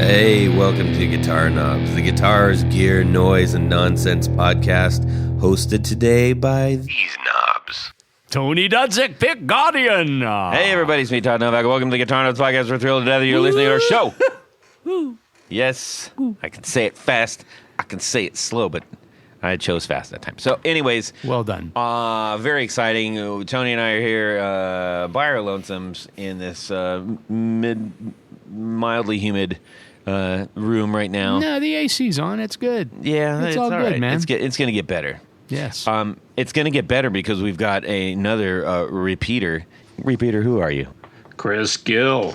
Hey, welcome to Guitar Knobs, the guitars, gear, noise, and nonsense podcast, hosted today by these knobs. Tony Dudzik, Pick Guardian. Hey, everybody, it's me, Todd Novak. Welcome to the Guitar Knobs podcast. We're thrilled to death that you're listening to our show. Yes, I can say it fast. I can say it slow, but I chose fast that time. So, anyways. Well done. Very exciting. Tony and I are here by our lonesomes in this mildly humid room right now. No, the AC's on. It's good. Yeah, it's all good, right. man. It's going to get better. Yes. It's going to get better because we've got another repeater. Repeater, who are you? Chris Gill.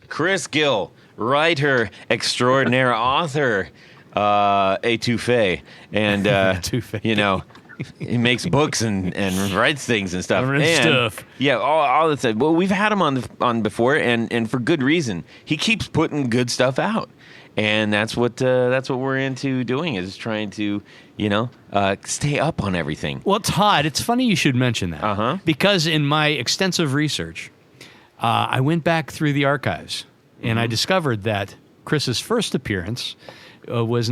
Chris Gill, writer extraordinaire, author, étouffée, and you know, he makes books and writes things and stuff. Yeah, all the time. Well, we've had him on before, and for good reason. He keeps putting good stuff out, and that's what we're into doing, is trying to, stay up on everything. Well, Todd, it's funny you should mention that. Uh-huh. Because in my extensive research, I went back through the archives, and I discovered that Chris's first appearance was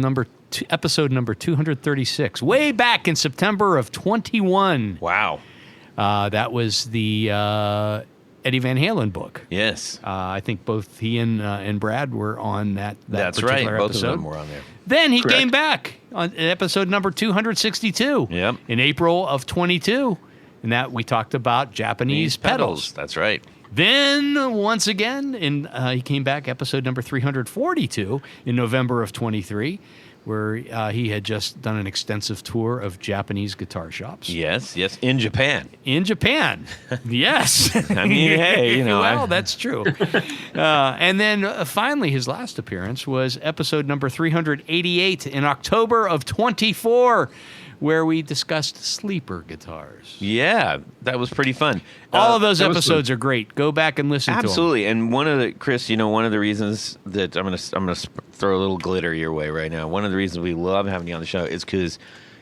episode number 236, way back in September of 21. Wow. That was the Eddie Van Halen book. Yes. I think both he and Brad were on that That's particular right. Both episode. of them were on there. Then he Correct. came back on episode number 262 Yep. in April of 22, and that we talked about Japanese pedals. That's right. Then, once again, he came back episode number 342 in November of 23, where he had just done an extensive tour of Japanese guitar shops. Yes, in Japan. In Japan, yes. I mean, hey, well, that's true. And then finally, his last appearance was episode number 388 in October of 24, where we discussed sleeper guitars. Yeah, that was pretty fun. All of those that was episodes are great. Go back and listen to them. Absolutely. And one of the reasons that I'm gonna throw a little glitter your way right now. One of the reasons we love having you on the show is because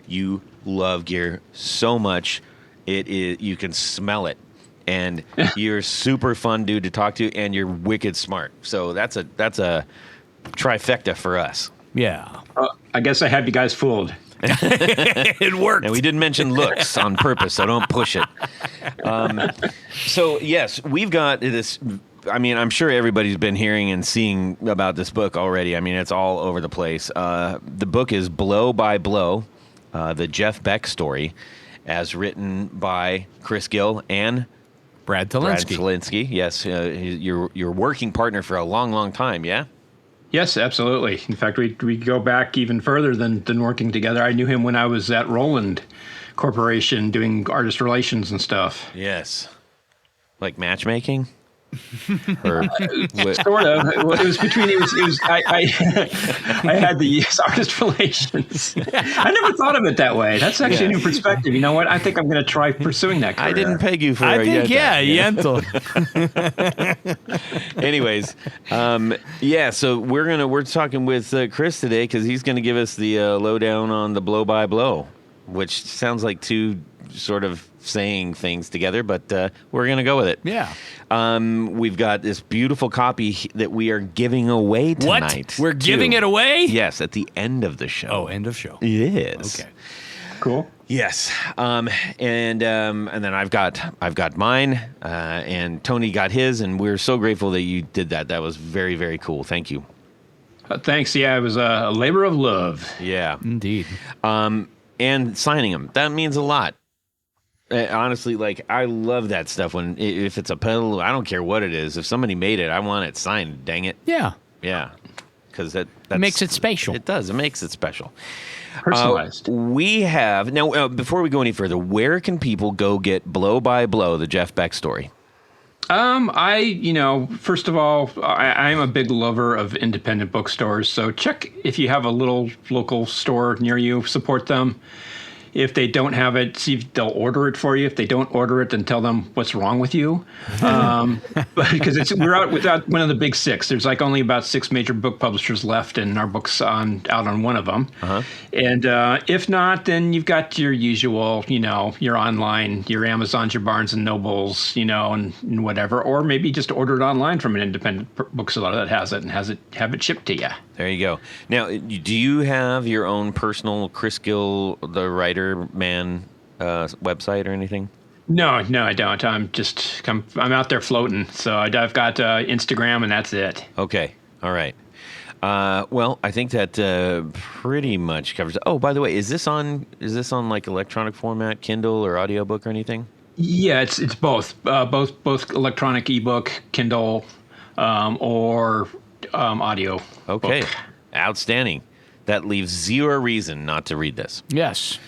you love gear so much. You can smell it, and you're a super fun dude to talk to, and you're wicked smart. So that's a trifecta for us. Yeah. I guess I have you guys fooled. It worked. And we didn't mention looks on purpose, so don't push it. So, yes, we've got this. I mean, I'm sure everybody's been hearing and seeing about this book already. I mean, it's all over the place. The book is Blow by Blow, the Jeff Beck Story, as written by Chris Gill and Brad Brad Tolinski. Tolinski. Yes, your working partner for a long, long time, yeah? Yes, absolutely. In fact, we go back even further than working together. I knew him when I was at Roland Corporation doing artist relations and stuff. Yes. Like matchmaking? Or Sort of. It was between. I had the artist relations. I never thought of it that way. That's actually a new perspective. You know what? I think I'm going to try pursuing that career. I didn't peg you for I think, yento. Yento. Anyways, so we're talking with Chris today because he's going to give us the lowdown on the blow by blow, which sounds like two sort of saying things together, but we're going to go with it. Yeah. We've got this beautiful copy that we are giving away tonight. What? We're giving it away? Yes, at the end of the show. Oh, end of show. Yes. Okay. Cool. Yes, and then I've got mine, and Tony got his, and we're so grateful that you did that. That was very, very cool. Thank you. Thanks. Yeah, it was a labor of love. Yeah, Indeed. and signing them, that means a lot. Honestly, like, I love that stuff. If it's a pedal, I don't care what it is. If somebody made it, I want it signed. Dang it. Yeah. Yeah, because that makes it special. It does. It makes it special. Personalized. We have now. Before we go any further, where can people go get Blow by Blow, the Jeff Beck Story? First of all, I'm a big lover of independent bookstores. So check if you have a little local store near you. Support them. If they don't have it, see if they'll order it for you. If they don't order it, then tell them what's wrong with you. But because we're out without one of the big six. There's like only about 6 major book publishers left, and our book's out on one of them. And if not, then you've got your usual, your online, your Amazons, your Barnes and Nobles, and whatever. Or maybe just order it online from an independent bookseller that has it and have it shipped to you. There you go. Now, do you have your own personal Chris Gill, the writer man, website or anything? No, I don't. I'm out there floating. So I've got Instagram, and that's it. Okay. All right. Well, I think that pretty much covers it. Oh, by the way, is this on like electronic format, Kindle or audiobook or anything? Yeah, it's both electronic ebook, Kindle, or audio. Okay. Book. Outstanding. That leaves zero reason not to read this. Yes.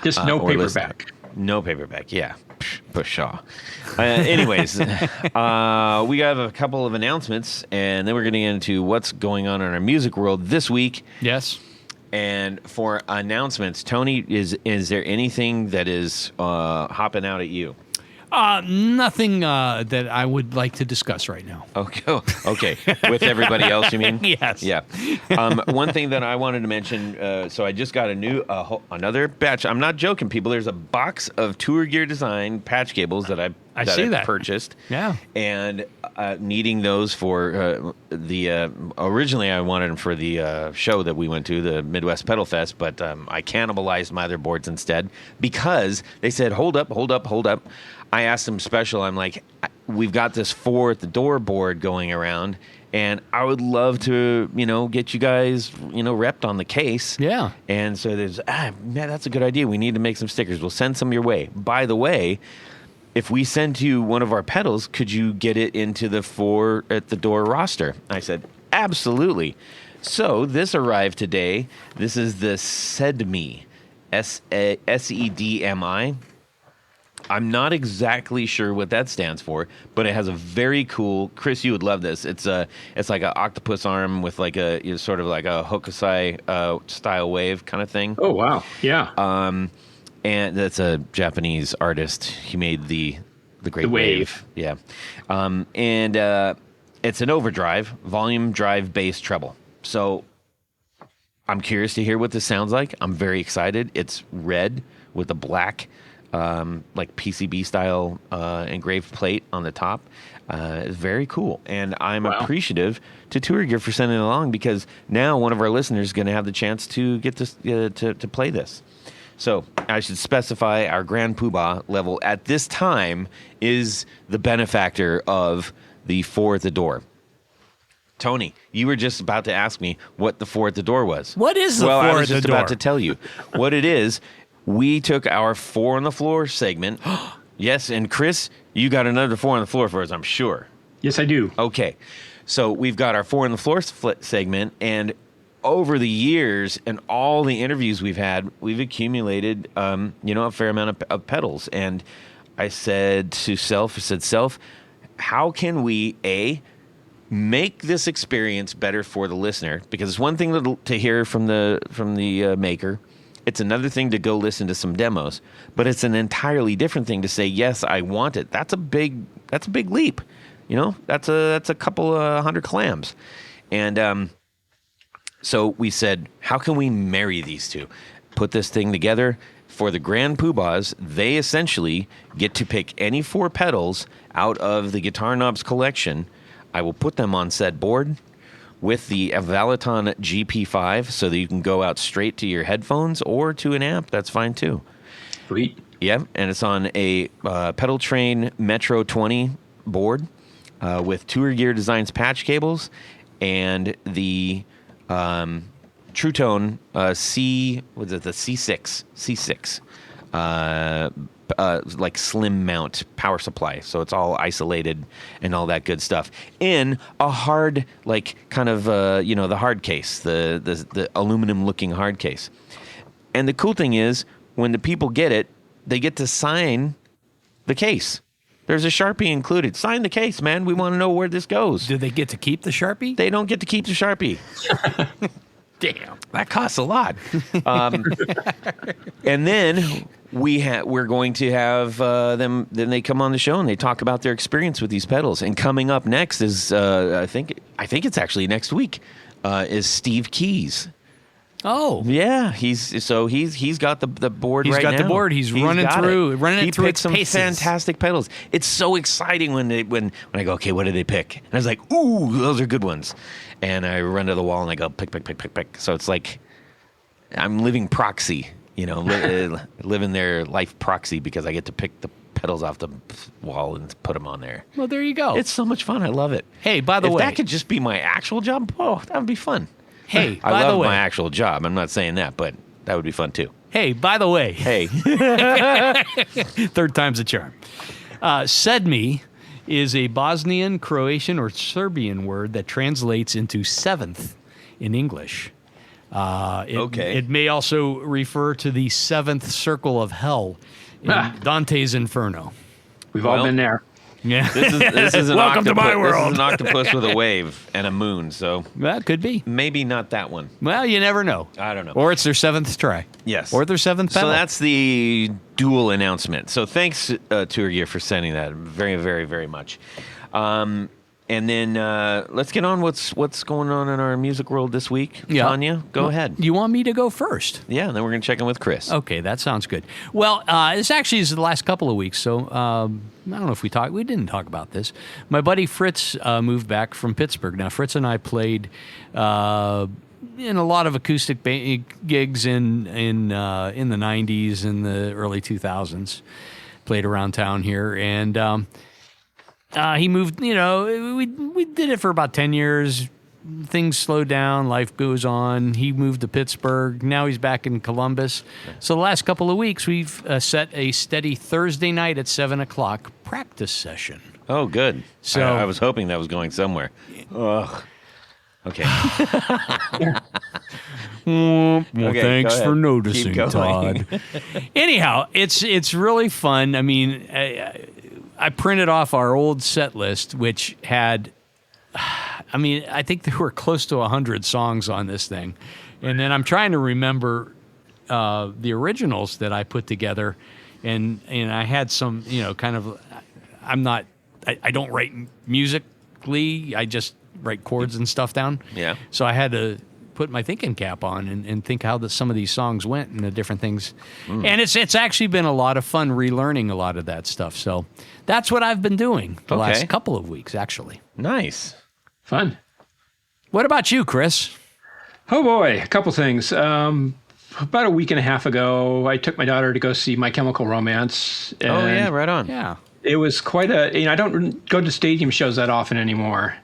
Just no paperback. No paperback. Yeah. Pshaw. Anyways, we have a couple of announcements, and then we're going to get into what's going on in our music world this week. Yes. And for announcements, Tony, is there anything that is hopping out at you? Nothing that I would like to discuss right now. Okay. With everybody else, you mean? Yes. Yeah. One thing that I wanted to mention, so I just got another batch. I'm not joking, people. There's a box of Tour Gear Design patch cables that I've purchased. Yeah. And needing those for originally I wanted them for the show that we went to, the Midwest Pedal Fest, but I cannibalized my other boards instead because they said, hold up. I asked them special. I'm like, we've got this 4 at the door board going around, and I would love to, get you guys, repped on the case. Yeah. And so there's, man, that's a good idea. We need to make some stickers. We'll send some your way. By the way, if we send you one of our pedals, could you get it into the 4 at the door roster? I said, absolutely. So this arrived today. This is the SEDMI, SEDMI. I'm not exactly sure what that stands for, but it has a very cool. Chris, you would love this. It's like an octopus arm with like sort of like a hokusai style wave kind of thing. Oh wow, yeah. And that's a Japanese artist. He made the Great Wave. Yeah. And it's an overdrive, volume drive bass treble. So I'm curious to hear what this sounds like. I'm very excited. It's red with a black like PCB style engraved plate on the top. It's very cool. And I'm appreciative to Tour Gear for sending it along because now one of our listeners is going to have the chance to get this to play this. So I should specify our Grand Poobah level at this time is the benefactor of the 4 at the door. Tony, you were just about to ask me what the 4 at the door was. What is the 4 at the door? Well, I was just about to tell you what it is. We took our 4 on the floor segment. Yes, and Chris, you got another 4 on the floor for us, I'm sure. Yes, I do. Okay. So we've got our 4 on the floor segment, and over the years and all the interviews we've had, we've accumulated, a fair amount of pedals. And I said to Self, how can we, make this experience better for the listener? Because it's one thing to hear from the maker. It's another thing to go listen to some demos, but it's an entirely different thing to say, yes, I want it. That's a big leap. That's a couple of 100 clams. And so we said, how can we marry these two? Put this thing together. For the Grand Poobahs, they essentially get to pick any 4 pedals out of the Guitar Knobs collection. I will put them on said board with the Valiton GP5 so that you can go out straight to your headphones or to an amp. That's fine too. Sweet. Yeah, and it's on a Pedal Train Metro 20 board with Tour Gear Designs patch cables and the True Tone the C6 like slim mount power supply, so it's all isolated and all that good stuff in a hard, like kind of the hard case, the aluminum looking hard case. And the cool thing is when the people get it, they get to sign the case. There's a Sharpie included. Sign the case, man. We want to know where this goes. Do they get to keep the Sharpie? They don't get to keep the Sharpie. Damn. That costs a lot. And then we're going to have them. Then they come on the show and they talk about their experience with these pedals. And coming up next is I think it's actually next week is Steve Keys. Oh yeah, he's got the board. He's right got now. the board. He's running it through He its some paces. fantastic pedals. It's so exciting when I go, okay, what did they pick? And I was like, ooh, those are good ones. And I run to the wall and I go pick. So it's like I'm living proxy, living their life proxy because I get to pick the pedals off the wall and put them on there. Well, there you go. It's so much fun. I love it. Hey, by the if way, that could just be my actual job, that would be fun. Hey, I by love the way, my actual job. I'm not saying that, but that would be fun too. Hey, by the way, Hey, third time's a charm. Sedmi is a Bosnian, Croatian, or Serbian word that translates into seventh in English. It may also refer to the seventh circle of hell in Dante's Inferno. We've all been there. Yeah, this is an Welcome to my world. This is an octopus with a wave and a moon. So that could be. Maybe not that one. Well, you never know. I don't know. Or it's their seventh try. Yes. Or their seventh pedal. So that's the dual announcement. So thanks, Tour Gear, for sending that very, very, very much. And then let's get on what's going on in our music world this week. Yeah. Tanya, go ahead. You want me to go first? Yeah, and then we're going to check in with Chris. Okay, that sounds good. Well, this actually is the last couple of weeks, so I don't know if we didn't talk about this. My buddy Fritz moved back from Pittsburgh. Now, Fritz and I played in a lot of acoustic gigs in the 90s and the early 2000s. Played around town here, and he moved, we did it for about 10 years. Things slowed down. Life goes on. He moved to Pittsburgh. Now he's back in Columbus. So the last couple of weeks, we've set a steady Thursday night at 7 o'clock practice session. Oh, good. So I was hoping that was going somewhere. Ugh. Okay. Well, Okay, thanks go ahead. for noticing, Keep going. Todd. Anyhow, it's really fun. I mean, I printed off our old set list, which had, I think there were close to 100 songs on this thing. And then I'm trying to remember the originals that I put together. And I had some, kind of, I don't write musically. I just write chords and stuff down. Yeah. So I had to put my thinking cap on and think how some of these songs went and the different things. And it's actually been a lot of fun relearning a lot of that stuff. So that's what I've been doing the last couple of weeks, actually. Nice. Fun. What about you, Chris? Oh boy, a couple things. About a week and a half ago, I took my daughter to go see My Chemical Romance. Oh, yeah, right on. Yeah. It was quite I don't go to stadium shows that often anymore.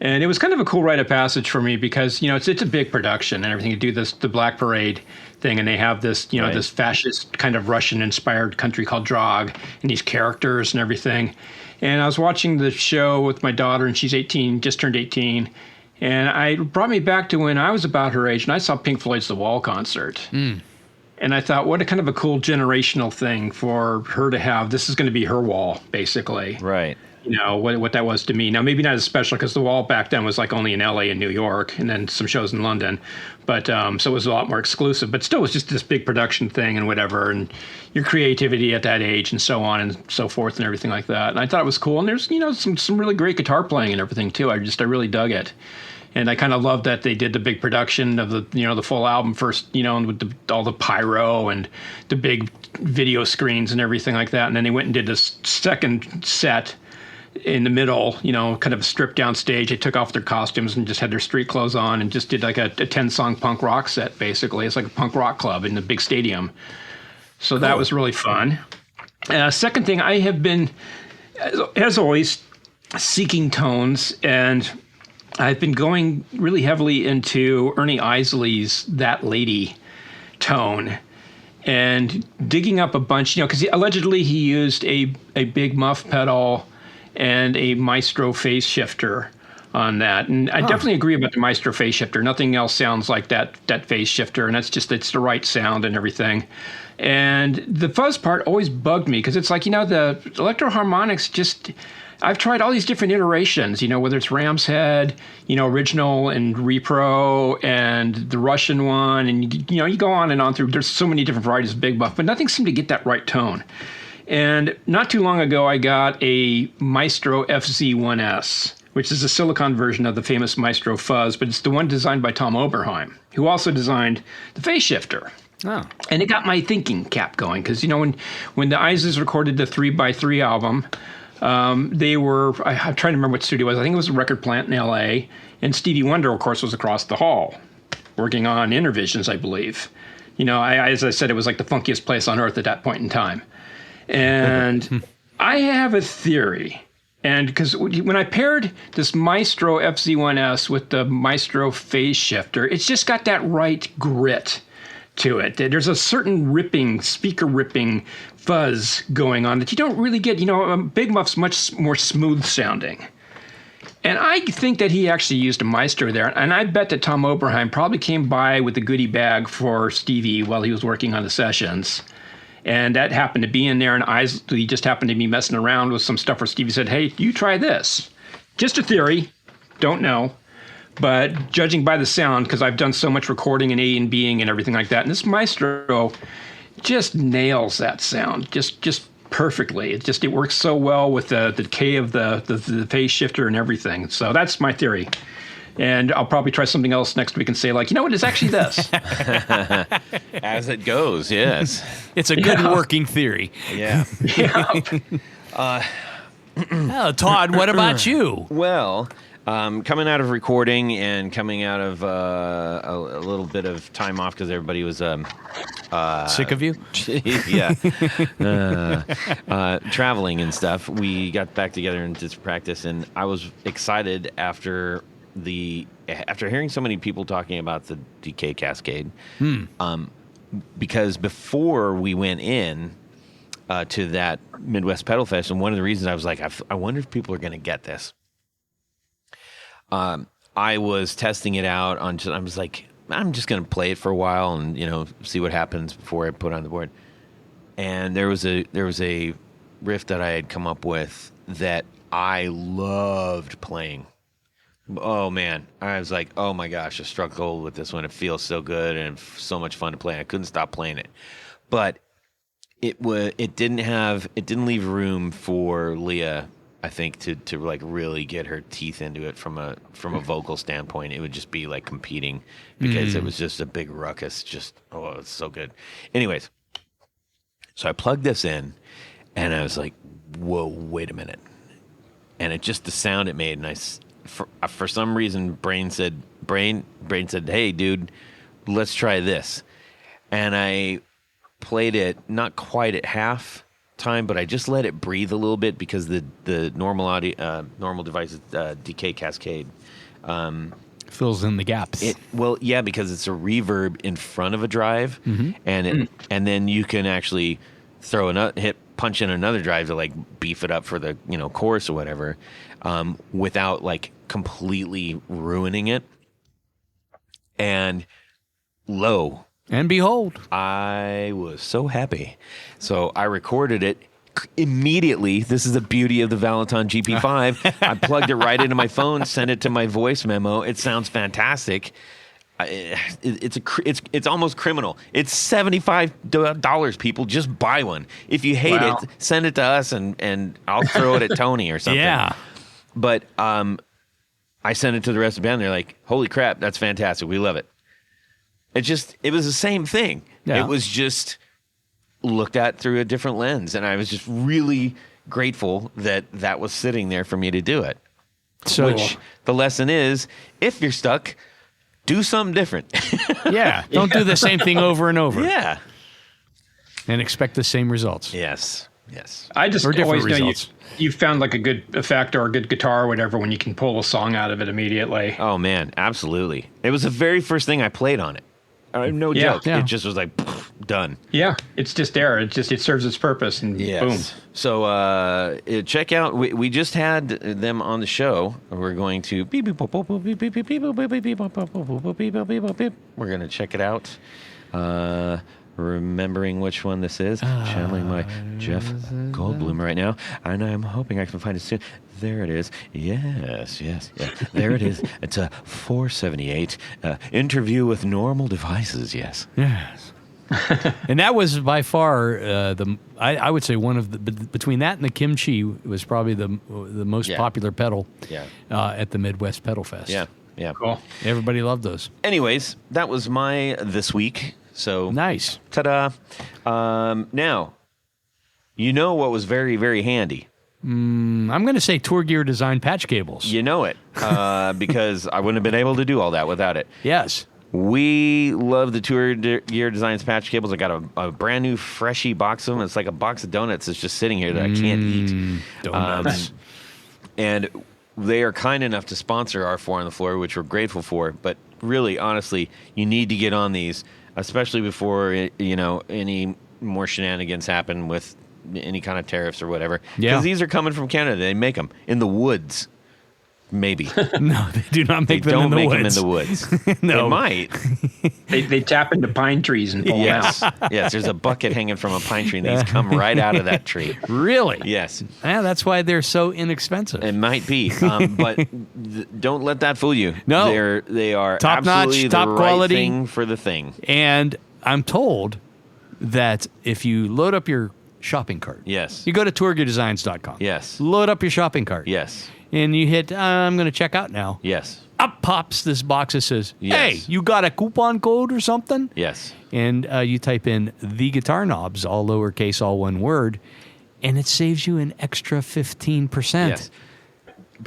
And it was kind of a cool rite of passage for me because, it's a big production and everything. You do the Black Parade thing, and they have this, this fascist kind of Russian-inspired country called Drog, and these characters and everything. And I was watching the show with my daughter, and she's 18, just turned 18. And it brought me back to when I was about her age, and I saw Pink Floyd's The Wall concert. And I thought, what a kind of a cool generational thing for her to have. This is going to be her wall, basically. Right. What that was to me. Now, maybe not as special because the Wall back then was like only in LA and New York and then some shows in London. But so it was a lot more exclusive. But still, it was just this big production thing and whatever. And your creativity at that age and so on and so forth and everything like that. And I thought it was cool. And there's, some really great guitar playing and everything, too. I really dug it. And I kind of loved that they did the big production of the full album first, with all the pyro and the big video screens and everything like that. And then they went and did this second set in the middle, kind of a stripped down stage. They took off their costumes and just had their street clothes on and just did like a 10-song punk rock set, basically. It's like a punk rock club in the big stadium. So cool. That was really fun. Second thing, I have been, as always, seeking tones, and I've been going really heavily into Ernie Isley's That Lady tone and digging up a bunch, because allegedly he used a big muff pedal and a Maestro phase shifter on that. And I definitely agree about the Maestro phase shifter. Nothing else sounds like that phase shifter, and it's the right sound and everything. And the fuzz part always bugged me because it's like, the Electro Harmonics just... I've tried all these different iterations, whether it's Ram's Head, original and repro and the Russian one. And, you go on and on through. There's so many different varieties of Big Buff, but nothing seemed to get that right tone. And not too long ago, I got a Maestro FZ1S, which is a silicon version of the famous Maestro fuzz, but it's the one designed by Tom Oberheim, who also designed the phase shifter. Oh. And it got my thinking cap going because, when the Ises recorded the 3x3 album, they were, I'm trying to remember what studio it was. I think it was a record plant in L.A. And Stevie Wonder, of course, was across the hall working on Intervisions, I believe. As I said, it was like the funkiest place on earth at that point in time. And I have a theory. And because when I paired this Maestro FZ1S with the Maestro phase shifter, it's just got that right grit to it. There's a certain speaker ripping fuzz going on that you don't really get. Big Muff's much more smooth sounding. And I think that he actually used a Maestro there. And I bet that Tom Oberheim probably came by with a goodie bag for Stevie while he was working on the sessions. And that happened to be in there, and he just happened to be messing around with some stuff where Stevie said, hey, you try this. Just a theory. Don't know. But judging by the sound, because I've done so much recording and A and Bing and everything like that, and this Maestro just nails that sound just perfectly. It works so well with the decay of the phase shifter and everything. So that's my theory. And I'll probably try something else next week and say, like, what, it's actually this. As it goes, yes. It's a good working theory. Yeah. Todd, what about you? Well, coming out of recording and coming out of a little bit of time off because everybody was sick of you? Yeah. Traveling and stuff. We got back together and did some practice, and I was excited after hearing so many people talking about the Decay Cascade, because before we went in to that Midwest Pedal Fest, and one of the reasons I was like, I wonder if people are going to get this. I was testing it out I was like, I'm just going to play it for a while and see what happens before I put it on the board. And there was a riff that I had come up with that I loved playing. Oh man, I was like, oh my gosh, I struck gold with this one. It feels so good and so much fun to play. I couldn't stop playing it, but it didn't leave room for Leah, I think, to like really get her teeth into it from a vocal standpoint. It would just be like competing because it was just a big ruckus. It's so good. Anyways, so I plugged this in and I was like, whoa, wait a minute. And it just, the sound it made, and for some reason, Brain said, hey, dude, let's try this. And I played it not quite at half time, but I just let it breathe a little bit because the normal device's Decay Cascade fills in the gaps. Because it's a reverb in front of a drive, and then you can actually punch in another drive to like beef it up for the chorus or whatever, without like completely ruining it. And lo and behold, I was so happy. So I recorded it immediately. This is the beauty of the Valentine GP5. I plugged it right into my phone, sent it to my voice memo. It sounds fantastic. It's almost criminal. It's $75. People, just buy one. If you hate it, send it to us and I'll throw it at Tony or something. Yeah. But I sent it to the rest of the band. They're like, "Holy crap, that's fantastic. We love it." It was the same thing. Yeah. It was just looked at through a different lens, and I was just really grateful that was sitting there for me to do it. So, which the lesson is, if you're stuck, do something different. Yeah. Don't do the same thing over and over. Yeah. And expect the same results. Yes. I just always know results. you found like a good effect or a good guitar or whatever when you can pull a song out of it immediately. Oh, man. Absolutely. It was the very first thing I played on it. No Yeah. joke. Yeah. It just was like done. Yeah, it's just there. It serves its purpose, and boom. So check out. We just had them on the show. We're going to we're going to check it out. Remembering which one this is. Channeling my Jeff Goldblum right now, and I'm hoping I can find it soon. There it is. Yes. There it is. It's a 478 interview with normal devices. Yes. And that was by far I would say one of the between that and the kimchi was probably the most popular pedal at the Midwest Pedal Fest. Yeah. Cool. Everybody loved those. Anyways, that was my this week. So Nice. Ta-da. Now, you know what was very, very handy. I'm going to say Tour Gear Design patch cables. You know it because I wouldn't have been able to do all that without it. Yes. We love the Tour Gear Designs patch cables. I got a brand new freshy box of them. It's like a box of donuts that's just sitting here that I can't eat. Donuts. And they are kind enough to sponsor our Four on the Floor, which we're grateful for. But really, honestly, you need to get on these, especially before any more shenanigans happen with any kind of tariffs or whatever. Yeah. Because these are coming from Canada. They make them in the woods. Maybe. No, they do not make them in the woods. Them in the woods. No. They might. They tap into pine trees and pull them out. Yes, there's a bucket hanging from a pine tree, and these come right out of that tree. Really? Yes. Yeah, that's why they're so inexpensive. It might be, but don't let that fool you. No. They are Top absolutely notch, top the quality. right thing for the thing. And I'm told that if you load up your shopping cart, Yes. you go to tourgeardesigns.com. Yes. Load up your shopping cart. Yes. And you hit, I'm going to check out now. Yes. Up pops this box that says, Yes. hey, you got a coupon code or something? Yes. And you type in the guitar knobs, all lowercase, all one word, and it saves you an extra 15%. Yes.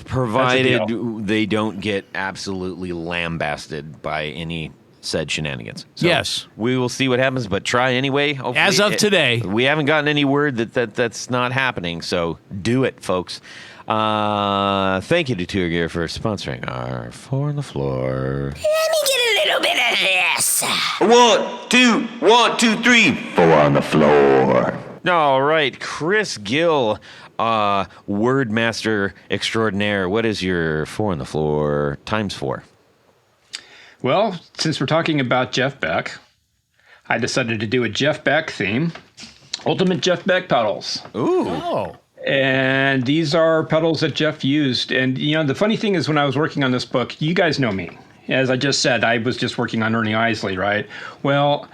Provided deal. they don't get absolutely lambasted by any said shenanigans. So Yes. we will see what happens, but try anyway. Hopefully As of today. We haven't gotten any word that's not happening, so do it, folks. Thank you to Tour Gear for sponsoring our Four on the Floor. Let me get a little bit of this. 1, 2, 3. Four on the floor. All right, Chris Gill, word master extraordinaire. What is your Four on the Floor times 4? Well, since we're talking about Jeff Beck, I decided to do a Jeff Beck theme. Ultimate Jeff Beck pedals. Ooh. Oh. And these are pedals that Jeff used. And, the funny thing is when I was working on this book, you guys know me. As I just said, I was just working on Ernie Isley, right? Well,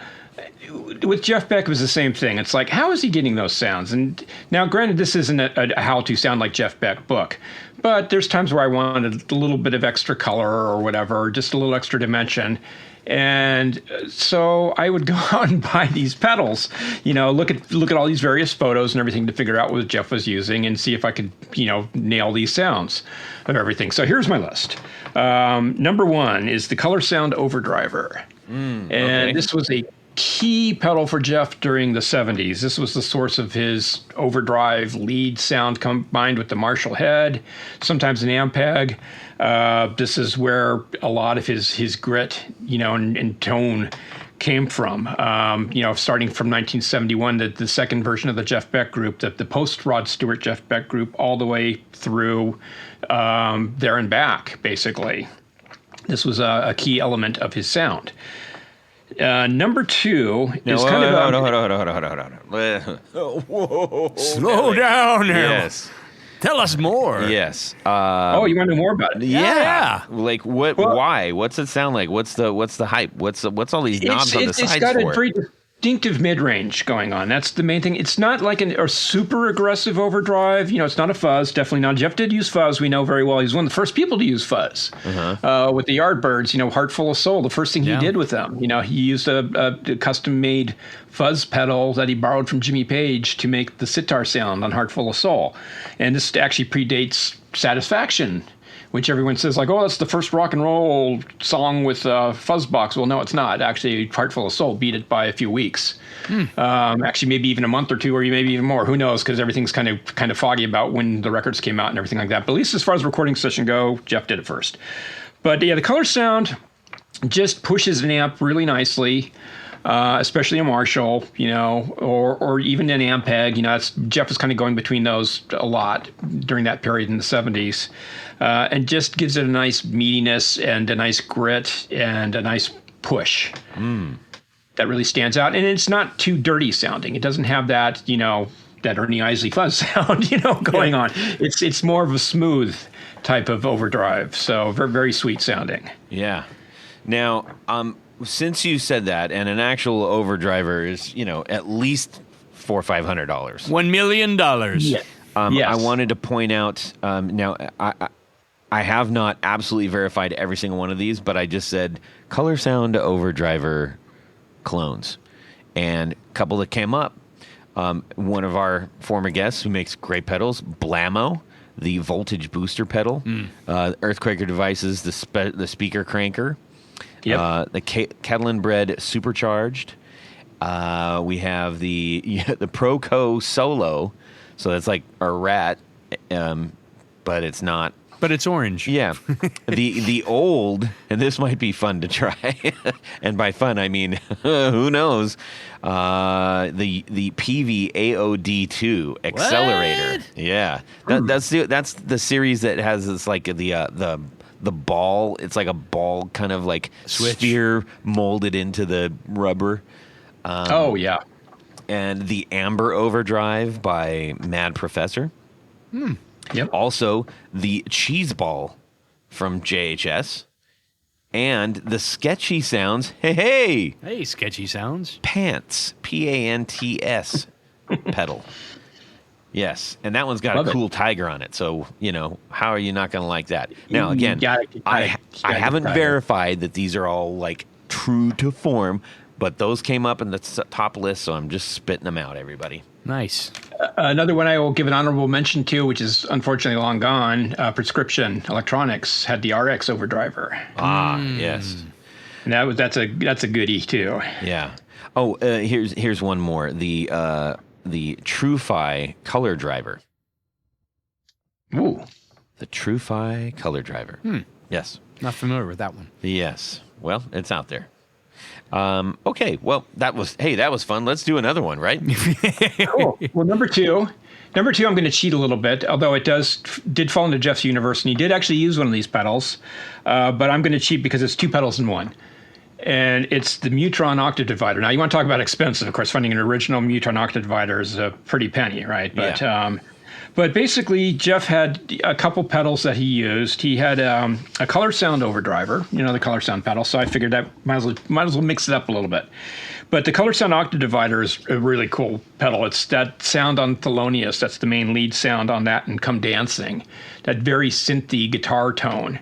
with Jeff Beck, it was the same thing. It's like, how is he getting those sounds? And now, granted, this isn't a how to sound like Jeff Beck book. But there's times where I wanted a little bit of extra color or whatever, just a little extra dimension. And so I would go out and buy these pedals, look at all these various photos and everything to figure out what Jeff was using and see if I could, nail these sounds of everything. So here's my list. Number 1 is the Color Sound Overdriver. And this was a key pedal for Jeff during the 70s. This was the source of his overdrive lead sound combined with the Marshall head, sometimes an Ampeg. This is where a lot of his grit, and tone came from. Starting from 1971, the second version of the Jeff Beck group, the post Rod Stewart Jeff Beck group, all the way through there and back, basically. This was a key element of his sound. Number 2 is kind of Hold on. Slow down now. Yes. Tell us more. Yes. you want to know more about it? Yeah. Like what? Well- why? What's it sound like? What's the hype? What's all these knobs on the sides It's got for? a very distinctive mid-range going on. That's the main thing. It's not like a super aggressive overdrive. It's not a fuzz. Definitely not. Jeff did use fuzz. We know very well. He's one of the first people to use fuzz with the Yardbirds. Heart Full of Soul. The first thing he did with them. He used a custom-made fuzz pedal that he borrowed from Jimmy Page to make the sitar sound on Heart Full of Soul. And this actually predates Satisfaction, which everyone says like, oh, that's the first rock and roll song with Fuzzbox. Well, no, it's not. Actually, Heart Full of Soul beat it by a few weeks. Actually, maybe even a month or two, or maybe even more. Who knows? Because everything's kind of foggy about when the records came out and everything like that. But at least as far as recording session go, Jeff did it first. But yeah, the Color Sound just pushes an amp really nicely. Especially a Marshall, or even an Ampeg. Jeff was kind of going between those a lot during that period in the 70s, and just gives it a nice meatiness and a nice grit and a nice push that really stands out. And it's not too dirty sounding. It doesn't have that, that Ernie Isley fuzz sound, going on. It's more of a smooth type of overdrive. So very, very sweet sounding. Yeah. Now, since you said that, and an actual overdriver is, at least $400 or $500. $1 million. Yeah. Yes. I wanted to point out. Now, I have not absolutely verified every single one of these, but I just said Color Sound overdriver clones, and a couple that came up. One of our former guests who makes great pedals, Blammo, the voltage booster pedal, Earthquaker Devices, the speaker cranker. Yep. The Kettle and Bread Supercharged. We have the Proco Solo, so that's like a rat, but it's not. But it's orange. Yeah. the old, and this might be fun to try, and by fun I mean who knows. The PV-AOD2 accelerator. What? Yeah. That's the series that has this like the ball. It's like a ball kind of like sphere molded into the rubber. Yeah. And the Amber Overdrive by Mad Professor. Yep. Also, the Cheese Ball from JHS. And the Sketchy Sounds. Hey, Sketchy Sounds. Pants. P-A-N-T-S pedal. Yes, and that one's got a cool tiger on it. So, how are you not going to like that? Now, again, I haven't verified that these are all like true to form, but those came up in the top list, so I'm just spitting them out, everybody. Nice. Another one I will give an honorable mention to, which is unfortunately long gone, Prescription Electronics had the RX overdriver. Yes. And that's a goodie too. Yeah. Oh, here's one more. The TrueFi Color Driver. Ooh. The TrueFi Color Driver. Yes. Not familiar with that one. Yes. Well, it's out there. Okay. Well, that was fun. Let's do another one, right? Cool. Well, number two, I'm going to cheat a little bit, although it did fall into Jeff's universe, and he did actually use one of these pedals. But I'm going to cheat because it's two pedals in one. And it's the Mutron Octave Divider. Now, you want to talk about expensive. Of course, finding an original Mutron Octave Divider is a pretty penny, right? But but basically, Jeff had a couple pedals that he used. He had a Color Sound overdriver, the Color Sound pedal. So I figured that might as well mix it up a little bit. But the Color Sound Octave Divider is a really cool pedal. It's that sound on Thelonious. That's the main lead sound on that and Come Dancing. That very synthy guitar tone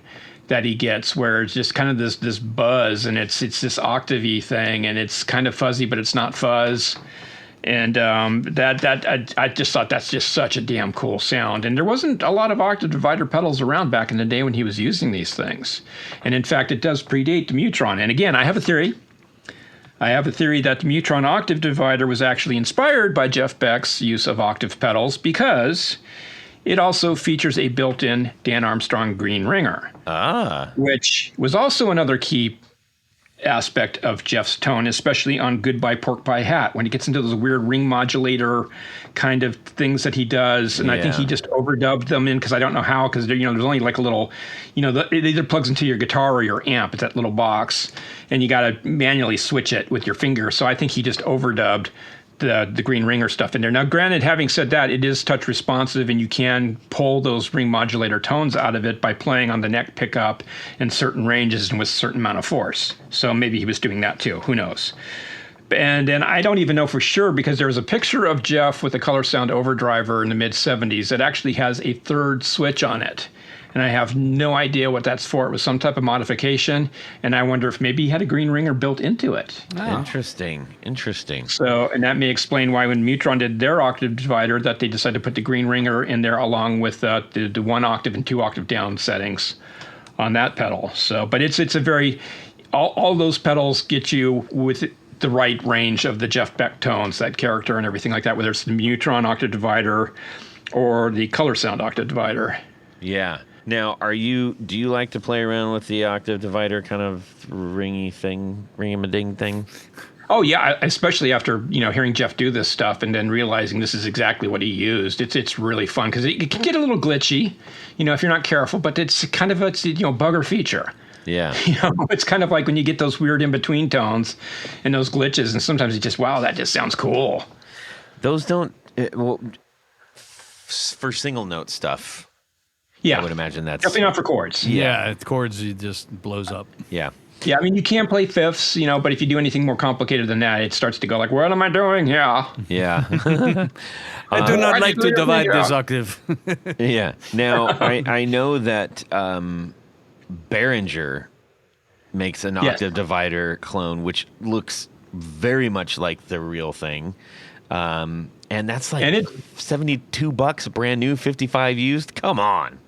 that he gets, where it's just kind of this buzz, and it's this octavey thing, and it's kind of fuzzy, but it's not fuzz. And I just thought that's just such a damn cool sound. And there wasn't a lot of octave divider pedals around back in the day when he was using these things. And in fact, it does predate the Mutron. And again, I have a theory. that the Mutron octave divider was actually inspired by Jeff Beck's use of octave pedals, because it also features a built-in Dan Armstrong green ringer, which was also another key aspect of Jeff's tone, especially on Goodbye Pork Pie Hat, when he gets into those weird ring modulator kind of things that he does. And I think he just overdubbed them in, because I don't know how, because there's only like a little, it either plugs into your guitar or your amp. It's that little box, and you got to manually switch it with your finger. So I think he just overdubbed the green ringer stuff in there. Now, granted, having said that, it is touch responsive, and you can pull those ring modulator tones out of it by playing on the neck pickup in certain ranges and with a certain amount of force. So maybe he was doing that too. Who knows? And I don't even know for sure, because there was a picture of Jeff with a Color Sound overdriver in the mid 70s that actually has a third switch on it. And I have no idea what that's for. It was some type of modification, and I wonder if maybe he had a green ringer built into it. Oh. Interesting. So, and that may explain why when Mutron did their octave divider, that they decided to put the green ringer in there along with the 1 octave and 2 octave down settings on that pedal. So, but it's a very, all those pedals get you with the right range of the Jeff Beck tones, that character and everything like that, whether it's the Mutron octave divider or the Color Sound octave divider. Yeah. Now, do you like to play around with the octave divider kind of ring-a-ding thing? Oh yeah, especially after hearing Jeff do this stuff and then realizing this is exactly what he used. It's really fun because it can get a little glitchy, if you're not careful. But it's kind of a bugger feature. Yeah. It's kind of like when you get those weird in between tones and those glitches, and sometimes you just that just sounds cool. Those don't for single note stuff. Yeah, I would imagine that's definitely not for chords. Yeah, chords it just blows up. Yeah. Yeah, I mean, you can play fifths, but if you do anything more complicated than that, it starts to go like, what am I doing here? Yeah. I do not like to divide this octave. Yeah. Now, I know that Behringer makes an octave divider clone, which looks very much like the real thing. And that's like $72 brand new, 55 used. Come on.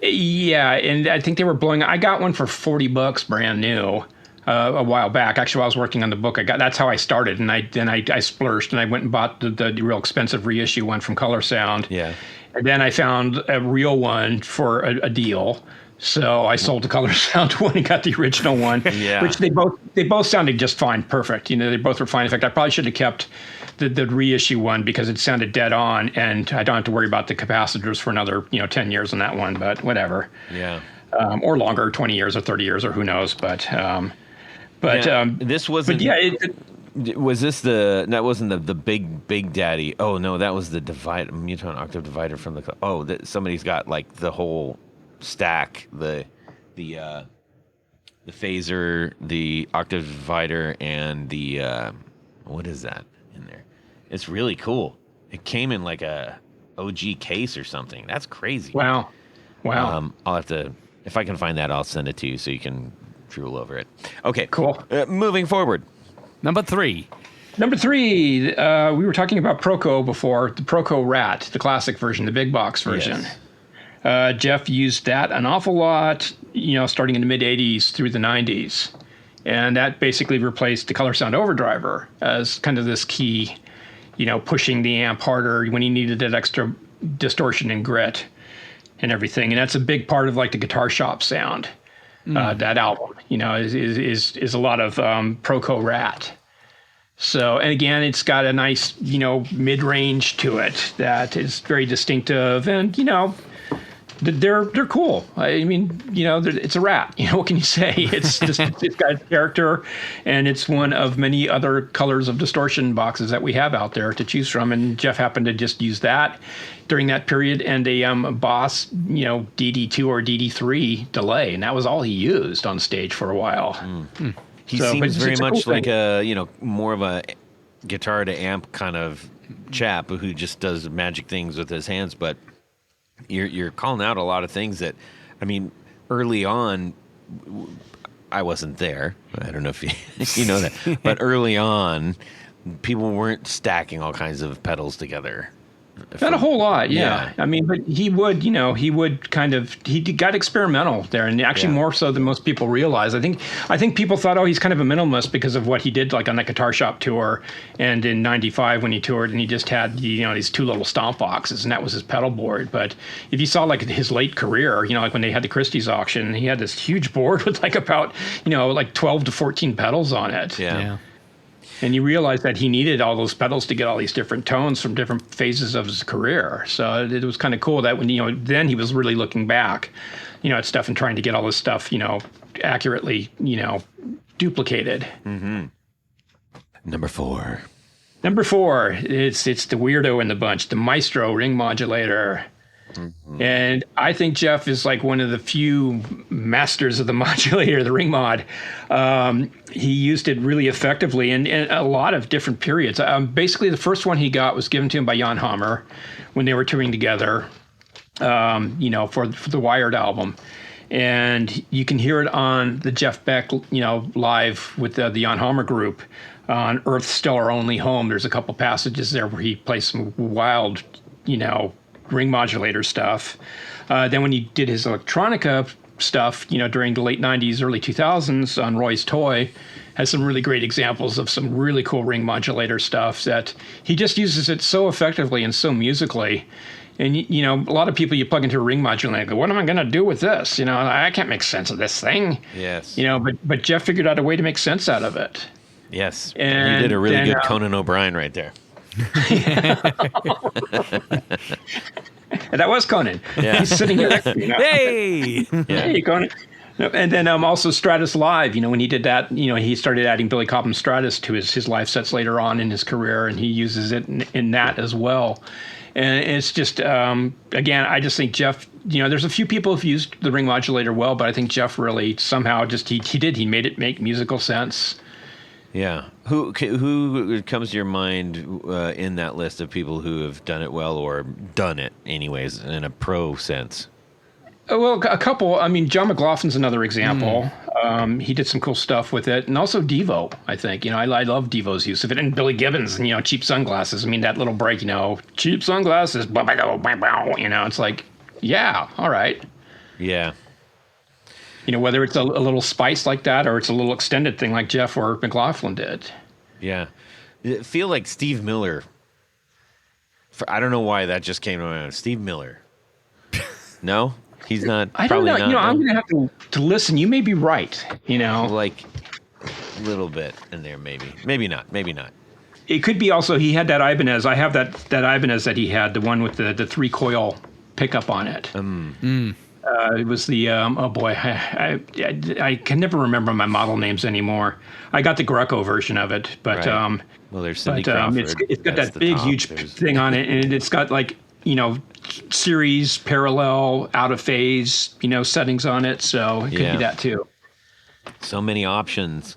Yeah, and I think they were I got one for $40 brand new a while back. Actually, while I was working on the book, that's how I started, and I splurged and I went and bought the real expensive reissue one from Color Sound. Yeah, and then I found a real one for a deal. So I sold the Color Sound one and got the original one, which they both sounded just fine, perfect. They both were fine. In fact, I probably should have kept the reissue one because it sounded dead on, and I don't have to worry about the capacitors for another 10 years on that one. But whatever, or longer, 20 years or 30 years or who knows. This wasn't. But was this that wasn't the big daddy? Oh no, that was the Muton octave divider from the. Somebody's got like the whole stack, the phaser, the octave divider, and the what is that in there? It's really cool. It came in like a OG case or something. That's crazy. Wow. I'll have to, if I can find that, I'll send it to you so you can drool over it. Okay, cool. Moving forward. Number three, we were talking about Proco before, the Proco Rat, the classic version, the big box version. Yes. Jeff used that an awful lot, starting in the mid-'80s through the '90s. And that basically replaced the Color Sound Overdriver as kind of this key, pushing the amp harder when he needed that extra distortion and grit and everything. And that's a big part of like the guitar shop sound. That album, is a lot of Proco Rat. So, and again, it's got a nice, mid-range to it that is very distinctive, and they're cool. I mean, it's a rat. What can you say? It's just it's got character, and it's one of many other colors of distortion boxes that we have out there to choose from. And Jeff happened to just use that during that period, and a Boss, DD2 or DD3 delay, and that was all he used on stage for a while. He seems very much like more of a guitar to amp kind of chap who just does magic things with his hands, but. You're calling out a lot of things that, I mean, early on, I wasn't there. I don't know if you know that, but early on, people weren't stacking all kinds of pedals together. Not a whole lot, yeah. I mean, but he would he got experimental there, and actually more so than most people realize. I think people thought, he's kind of a minimalist because of what he did, like on that Guitar Shop tour, and in '95 when he toured, and he just had these two little stomp boxes, and that was his pedal board. But if you saw like his late career, like when they had the Christie's auction, he had this huge board with like about 12 to 14 pedals on it. Yeah. And you realize that he needed all those pedals to get all these different tones from different phases of his career. So it was kind of cool that when, then he was really looking back, at stuff and trying to get all this stuff, accurately, duplicated. Mm-hmm. Number four, it's the weirdo in the bunch, the Maestro ring modulator. Mm-hmm. And I think Jeff is like one of the few masters of the modulator, the ring mod. He used it really effectively in a lot of different periods. Basically, the first one he got was given to him by Jan Hammer when they were touring together, for the Wired album. And you can hear it on the Jeff Beck, live with the Jan Hammer group on Earth's Still Our Only Home. There's a couple passages there where he plays some wild, ring modulator stuff. Then when he did his electronica stuff, during the late 90s, early 2000s on Roy's Toy, has some really great examples of some really cool ring modulator stuff that he just uses it so effectively and so musically. And, you know, a lot of people, you plug into a ring module and they go, what am I going to do with this? You know, I can't make sense of this thing. Yes. You know, but Jeff figured out a way to make sense out of it. Yes. And you did a really then, good Conan O'Brien right there. That was Conan. Yeah. He's sitting here next to me. Hey! Hey, Conan. And then also Stratus Live, you know, when he did that, you know, he started adding Billy Cobham's Stratus to his live sets later on in his career, and he uses it in that as well. And it's just, again, I just think Jeff, you know, there's a few people who've used the ring modulator well, but I think Jeff really somehow just, he made it make musical sense. Yeah. Who comes to your mind in that list of people who have done it well or done it anyways in a pro sense? Well, a couple. I mean, John McLaughlin's another example. He did some cool stuff with it. And also Devo, I think. You know, I love Devo's use of it. And Billy Gibbons, and, you know, Cheap Sunglasses. I mean, that little break, you know, cheap sunglasses, you know, it's like, yeah, all right. Yeah. You know, whether it's a little spice like that or it's a little extended thing like Jeff or McLaughlin did. Yeah. I feel like Steve Miller. I don't know why that just came to my mind. Steve Miller. No? He's not. I don't know. Not, you know, no? I'm going to have to listen. You may be right. You know, Like a little bit in there, maybe. Maybe not. Maybe not. It could be also he had that Ibanez. I have that Ibanez that he had, the one with the 3-coil pickup on it. It was the oh boy, I can never remember my model names anymore. I got the Greco version of it, but Right. Well, there's Cindy Crawford. it's got That's that the big top. huge There's- thing on it, and it's got like, you know, series, parallel, out of phase, you know, settings on it. So it could Yeah. be that too. So many options.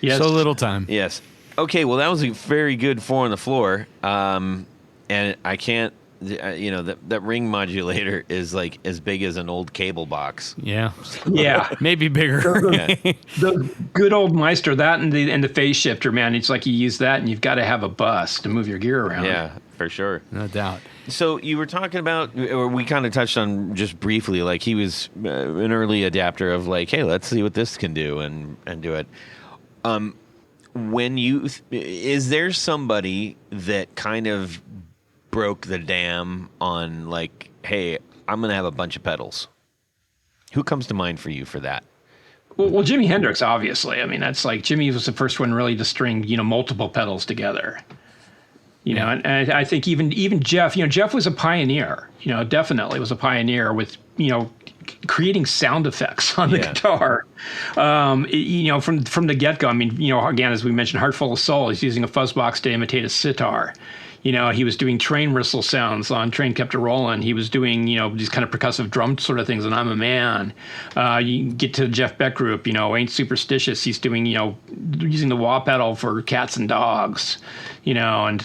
Yes. So little time. Yes. Okay. Well, that was a very good 4 on the floor. And I can't. You know, that ring modulator is like as big as an old cable box. Yeah. Yeah. Maybe bigger. Yeah. The good old Meister, that and the phase shifter, man. It's like you use that and you've got to have a bus to move your gear around. Yeah, for sure. No doubt. So you were talking about, or we kind of touched on just briefly, like he was an early adapter of like, hey, let's see what this can do and do it. Is there somebody that kind of broke the dam on like, hey, I'm going to have a bunch of pedals? Who comes to mind for you for that? Well, Jimi Hendrix, obviously. I mean, that's like Jimmy was the first one really to string, you know, multiple pedals together. You know, and I think even Jeff, you know, Jeff was a pioneer, you know, definitely was a pioneer with, you know, creating sound effects on the guitar. You know, from the get-go. I mean, you know, again, as we mentioned, Heart Full of Soul, he's using a fuzz box to imitate a sitar. You know, he was doing train whistle sounds on Train Kept a Rollin'. He was doing, you know, these kind of percussive drum sort of things on I'm a Man. You get to the Jeff Beck group, you know, Ain't Superstitious. He's doing, you know, using the wah pedal for Cats and Dogs, you know, and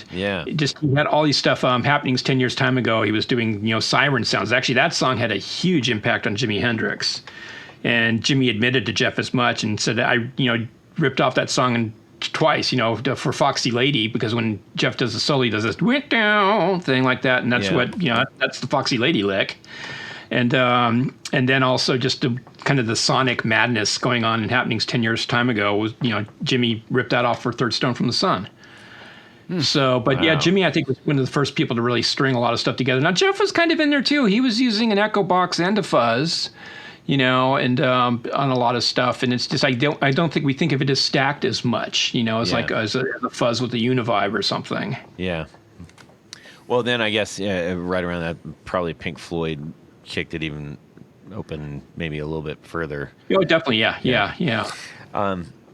just he had all these stuff happenings 10 years time ago. He was doing, you know, siren sounds. Actually, that song had a huge impact on Jimi Hendrix. And Jimmy admitted to Jeff as much and said, I, you know, ripped off that song and twice, you know, for Foxy Lady, because when Jeff does the solo, he does this went down thing like that, and that's what, you know, that's the Foxy Lady lick. And then also just the kind of the sonic madness going on in happenings 10 years time ago was, you know, Jimmy ripped that off for Third Stone from the Sun. So, but yeah, Jimmy, I think, was one of the first people to really string a lot of stuff together. Now, Jeff was kind of in there too. He was using an echo box and a fuzz, you know, and on a lot of stuff. And it's just, I don't think we think of it as stacked as much, you know, as like as a fuzz with a Univibe or something. Yeah. Well, then I guess right around that, probably Pink Floyd kicked it even open, maybe a little bit further. Oh, definitely. Yeah.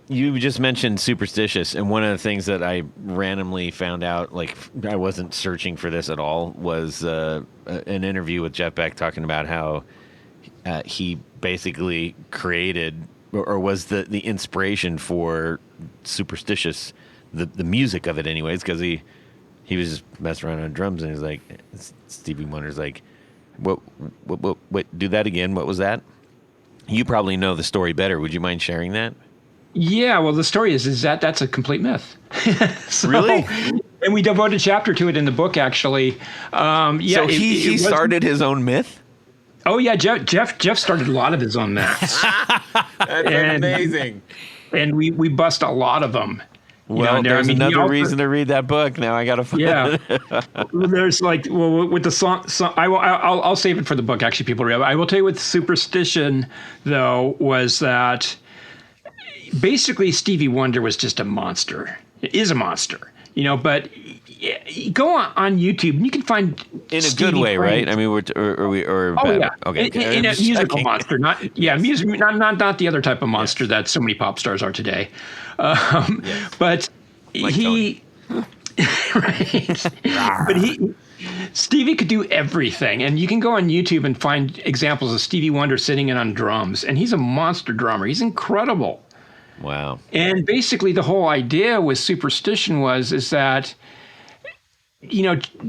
You just mentioned Superstitious, and one of the things that I randomly found out, like I wasn't searching for this at all, was an interview with Jeff Beck talking about how he basically created or was the inspiration for Superstitious, the music of it anyways, because he was just messing around on drums and he's like, Stevie Wonder's like, what, do that again, what was that? You probably know the story better. Would you mind sharing that? Yeah, well, the story is that that's a complete myth. Really? And we devote a chapter to it in the book, actually. So he started his own myth? Oh, yeah, Jeff started a lot of his own myths. That's amazing. And we bust a lot of them. Well, there's another reason to read that book. Now I got to find it. There's with the song I'll save it for the book. Actually, people read. I will tell you with Superstition, though, was that basically Stevie Wonder was just a monster. It is a monster, but you go on YouTube and you can find in Stevie a good way, playing. right? I mean, Oh bad? yeah, Okay. In a musical monster, not the other type of monster that so many pop stars are today. But Like he, right? But Stevie could do everything, and you can go on YouTube and find examples of Stevie Wonder sitting in on drums, and he's a monster drummer. He's incredible. Wow. And basically, the whole idea with Superstition is that,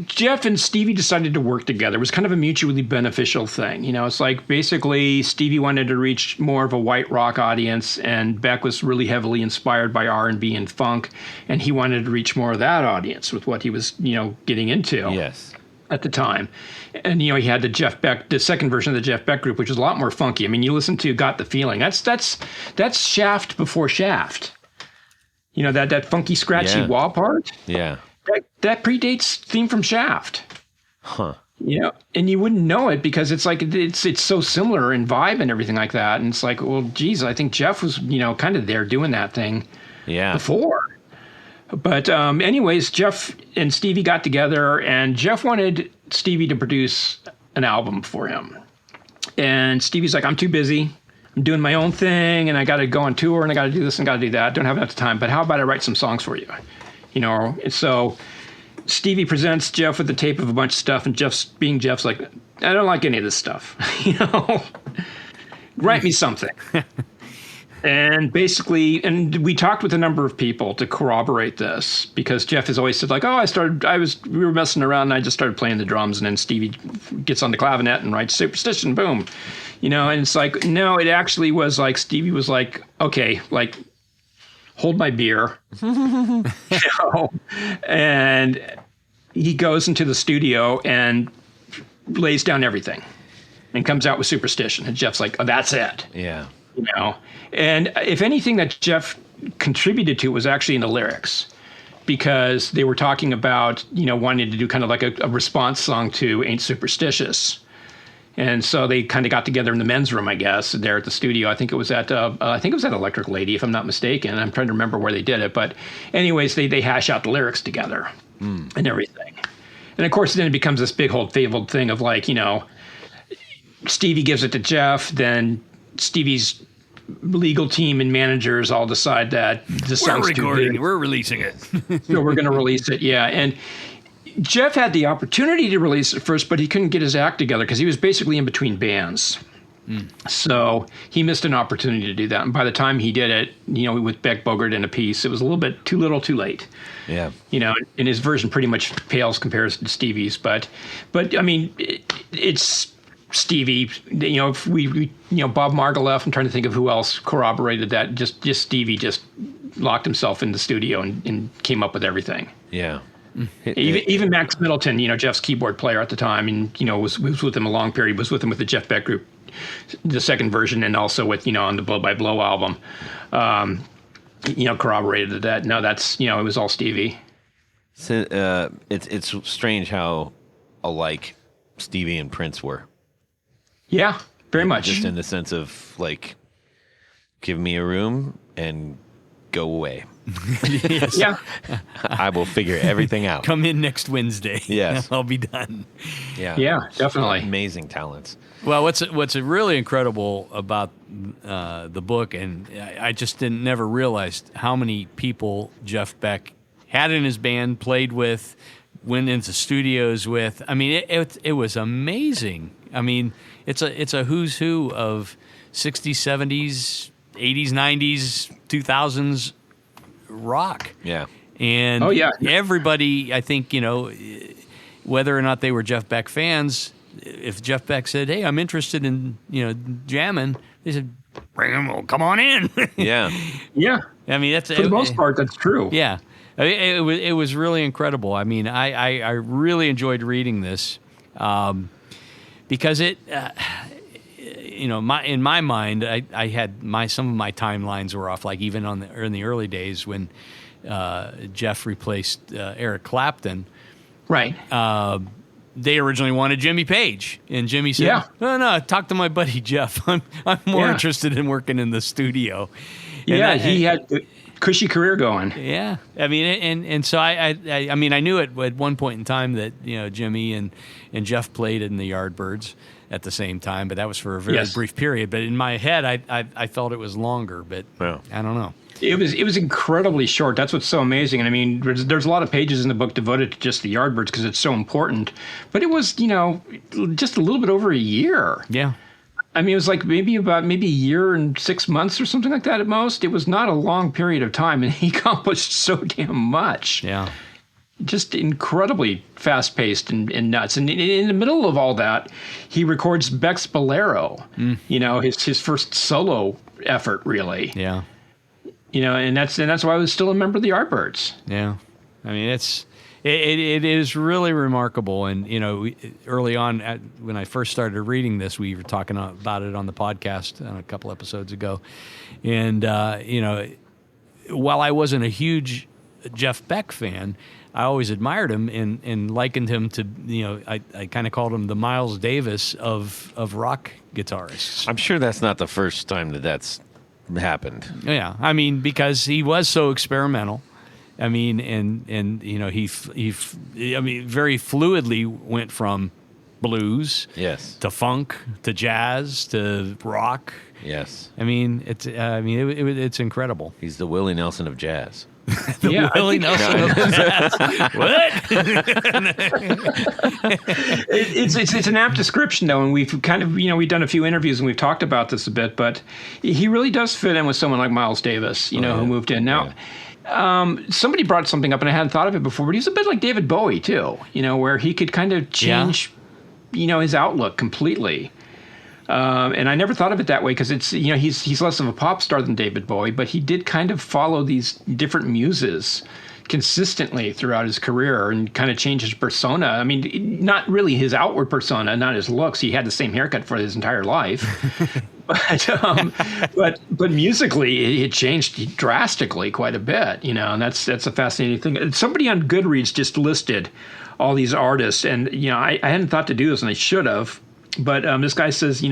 Jeff and Stevie decided to work together. It was kind of a mutually beneficial thing. It's like basically Stevie wanted to reach more of a white rock audience, and Beck was really heavily inspired by R&B and funk, and he wanted to reach more of that audience with what he was, getting into. Yes. At the time. And, he had the second version of the Jeff Beck Group, which was a lot more funky. I mean, you listen to Got the Feeling. That's Shaft before Shaft. That funky, scratchy wah part. Yeah. That predates Theme from Shaft. Huh. And you wouldn't know it because it's like it's so similar in vibe and everything like that. And it's like, well, geez, I think Jeff was, kind of there doing that thing before. But anyways, Jeff and Stevie got together, and Jeff wanted Stevie to produce an album for him. And Stevie's like, I'm too busy. I'm doing my own thing, and I got to go on tour, and I got to do this and got to do that. Don't have enough time. But how about I write some songs for you? So Stevie presents Jeff with the tape of a bunch of stuff, and Jeff's like, I don't like any of this stuff. Write me something. And basically, we talked with a number of people to corroborate this, because Jeff has always said like, we were messing around and I just started playing the drums, and then Stevie gets on the clavinet and writes Superstition, boom, and it's like, no, it actually was like, Stevie was like, okay, like, hold my beer, and he goes into the studio and lays down everything and comes out with Superstition. And Jeff's like, oh, that's it. Yeah. And if anything that Jeff contributed to was actually in the lyrics, because they were talking about, wanting to do kind of like a response song to Ain't Superstitious. And so they kind of got together in the men's room, I guess, there at the studio. I think it was at Electric Lady, if I'm not mistaken. I'm trying to remember where they did it. But anyways, they hash out the lyrics together and everything. And of course, then it becomes this big old fabled thing of like, Stevie gives it to Jeff, then Stevie's legal team and managers all decide that the song's too big. We're releasing it. So we're going to release it, yeah. And Jeff had the opportunity to release it first, but he couldn't get his act together because he was basically in between bands. So he missed an opportunity to do that. And by the time he did it, with Beck, Bogert, and a piece, it was a little bit too little, too late. Yeah. And his version pretty much pales comparison to Stevie's. But I mean, it's Stevie. If we Bob Marga left, I'm trying to think of who else corroborated that. Just Stevie just locked himself in the studio and came up with everything. Yeah. Even Max Middleton, Jeff's keyboard player at the time, and was with him a long period. Was with him with the Jeff Beck Group, the second version, and also with on the Blow by Blow album. Corroborated that. No, that's it was all Stevie. So, it's strange how alike Stevie and Prince were. Yeah, very much. Just in the sense of like, give me a room and go away. Yes. Yeah. I will figure everything out. Come in next Wednesday. Yes. I'll be done. Yeah. Yeah, definitely. Amazing talents. Well, what's really incredible about the book, and I just never realized how many people Jeff Beck had in his band, played with, went into studios with. I mean, it was amazing. I mean, it's a who's who of 60s, 70s, 80s, 90s, 2000s rock. Yeah. And everybody, I think, whether or not they were Jeff Beck fans, if Jeff Beck said, "Hey, I'm interested in, jamming," they said, "Bring him, well, come on in." Yeah. Yeah. I mean, that's for the most part, that's true. Yeah. It was really incredible. I mean, I really enjoyed reading this because it, in my mind, I had some of my timelines were off. Like even in the early days when Jeff replaced Eric Clapton. Right. They originally wanted Jimmy Page, and Jimmy said, "No, talk to my buddy Jeff. I'm more interested in working in the studio." And he had a cushy career going. Yeah, I mean, and so I mean, I knew at one point in time that Jimmy and Jeff played in the Yardbirds at the same time, but that was for a very brief period. But in my head, I felt it was longer, but I don't know. It was incredibly short. That's what's so amazing. And I mean, there's a lot of pages in the book devoted to just the Yardbirds because it's so important. But it was, just a little bit over a year. Yeah. I mean, it was like maybe a year and 6 months or something like that at most. It was not a long period of time, and he accomplished so damn much. Yeah. Just incredibly fast-paced and nuts. And in the middle of all that, he records Beck's Bolero, his first solo effort, really. Yeah. And that's why I was still a member of the Yardbirds. Yeah, I mean it is really remarkable. And early on when I first started reading this, we were talking about it on the podcast a couple episodes ago. And while I wasn't a huge Jeff Beck fan, I always admired him and likened him to I kind of called him the Miles Davis of rock guitarists. I'm sure that's not the first time that's happened. Yeah, I mean, because he was so experimental. I mean, and he very fluidly went from blues, to funk, to jazz, to rock. Yes. I mean, it's incredible. He's the Willie Nelson of jazz. Willie Nelson of jazz. What? It's an apt description, though, and we've kind of we've done a few interviews and we've talked about this a bit, but he really does fit in with someone like Miles Davis, who moved in now. Somebody brought something up, and I hadn't thought of it before, but he's a bit like David Bowie too, where he could kind of change, his outlook completely. And I never thought of it that way because it's he's less of a pop star than David Bowie, but he did kind of follow these different muses consistently throughout his career and kind of change his persona. I mean, not really his outward persona, not his looks. He had the same haircut for his entire life, but musically it changed drastically quite a bit. And that's a fascinating thing. Somebody on Goodreads just listed all these artists, and I hadn't thought to do this, and I should have. But this guy says,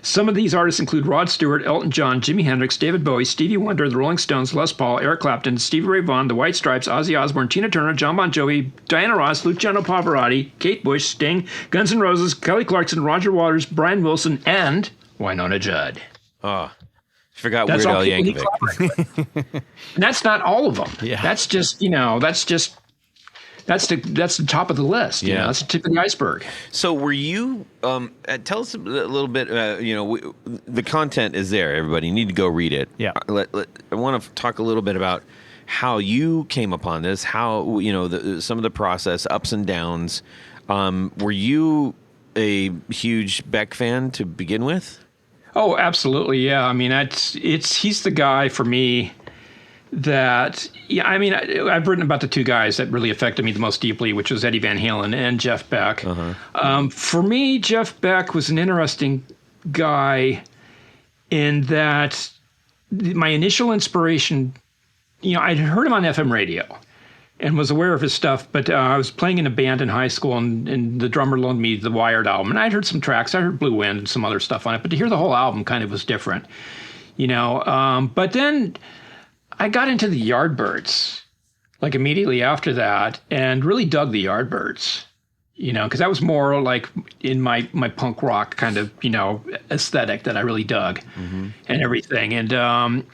some of these artists include Rod Stewart, Elton John, Jimi Hendrix, David Bowie, Stevie Wonder, the Rolling Stones, Les Paul, Eric Clapton, Stevie Ray Vaughan, the White Stripes, Ozzy Osbourne, Tina Turner, John Bon Jovi, Diana Ross, Luciano Pavarotti, Kate Bush, Sting, Guns N' Roses, Kelly Clarkson, Roger Waters, Brian Wilson, and Winona Judd. Oh, forgot Weird Al Yankovic. And that's not all of them. Yeah. That's just, that's the top of the list. That's the tip of the iceberg. So were you, tell us a little bit, the content is there, everybody. You need to go read it. Yeah. I want to talk a little bit about how you came upon this, how, some of the process, ups and downs. Were you a huge Beck fan to begin with? Oh, absolutely. Yeah. I mean, he's the guy for me that, I've written about the two guys that really affected me the most deeply, which was Eddie Van Halen and Jeff Beck. Uh-huh. For me, Jeff Beck was an interesting guy in that my initial inspiration, I'd heard him on FM radio and was aware of his stuff, but I was playing in a band in high school, and the drummer loaned me the Wired album, and I'd heard some tracks. I heard Blue Wind and some other stuff on it, but to hear the whole album kind of was different, but then I got into the Yardbirds, like immediately after that, and really dug the Yardbirds, because that was more like in my punk rock kind of, aesthetic that I really dug and everything. And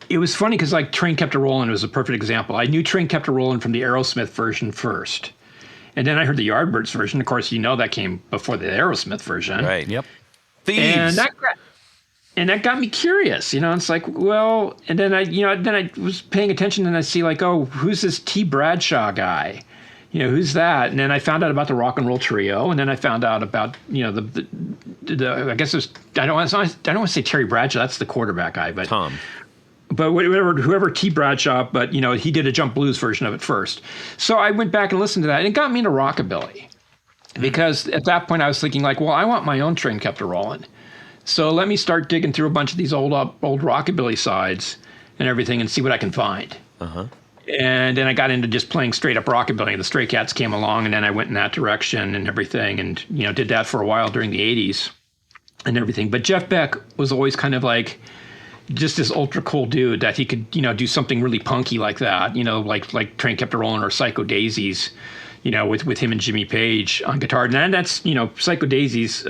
it was funny because like Train Kept a Rollin' was a perfect example. I knew Train Kept a Rollin' from the Aerosmith version first. And then I heard the Yardbirds version. Of course, that came before the Aerosmith version. Right. Yep. Thieves. And that got me curious, It's like, well, and then I was paying attention, and I see like, oh, who's this T. Bradshaw guy? Who's that? And then I found out about the Rock and Roll Trio, and then I found out about, the I guess it's I don't want to say Terry Bradshaw, that's the quarterback guy, but Tom. But whoever T. Bradshaw, but he did a jump blues version of it first. So I went back and listened to that, and it got me into rockabilly, because at that point I was thinking like, well, I want my own Train Kept a Rollin'. So let me start digging through a bunch of these old rockabilly sides and everything and see what I can find. Uh-huh. And then I got into just playing straight up rockabilly. The Stray Cats came along, and then I went in that direction and everything, and did that for a while during the '80s and everything. But Jeff Beck was always kind of like just this ultra cool dude that he could do something really punky like that, like Train Kept a Rollin' or Psycho Daisies, with him and Jimmy Page on guitar. And that's Psycho Daisies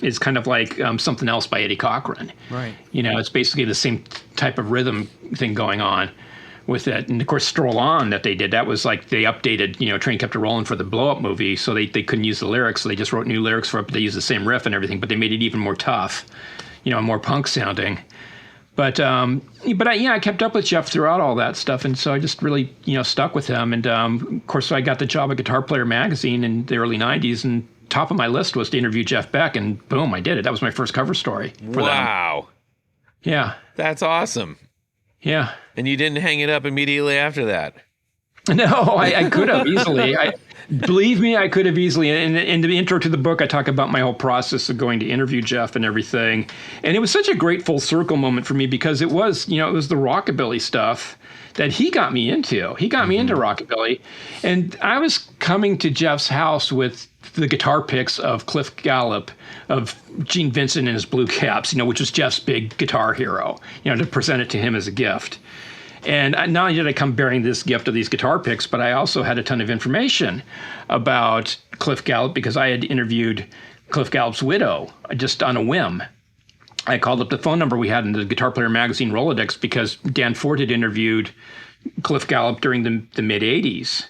is kind of like Something Else by Eddie Cochran. Right. It's basically the same type of rhythm thing going on with it. And of course, Stroll On that they did, that was like they updated, Train Kept a Rollin' for the Blow Up movie, so they couldn't use the lyrics, so they just wrote new lyrics for it, but they used the same riff and everything, but they made it even more tough, more punk sounding. But I kept up with Jeff throughout all that stuff, and so I just really stuck with him. And of course, I got the job at Guitar Player magazine in the early '90s, and top of my list was to interview Jeff Beck, and boom, I did it. That was my first cover story for them. Wow. Yeah. That's awesome. Yeah. And you didn't hang it up immediately after that. No, I could have easily. Believe me, I could have easily. In the intro to the book, I talk about my whole process of going to interview Jeff and everything. And it was such a great full circle moment for me because it was, it was the rockabilly stuff that he got me into. He got me into rockabilly. And I was coming to Jeff's house with the guitar picks of Cliff Gallup, of Gene Vincent and his Blue Caps, which was Jeff's big guitar hero, to present it to him as a gift. And not only did I come bearing this gift of these guitar picks, but I also had a ton of information about Cliff Gallup because I had interviewed Cliff Gallup's widow just on a whim. I called up the phone number we had in the Guitar Player magazine Rolodex because Dan Ford had interviewed Cliff Gallup during the mid-'80s.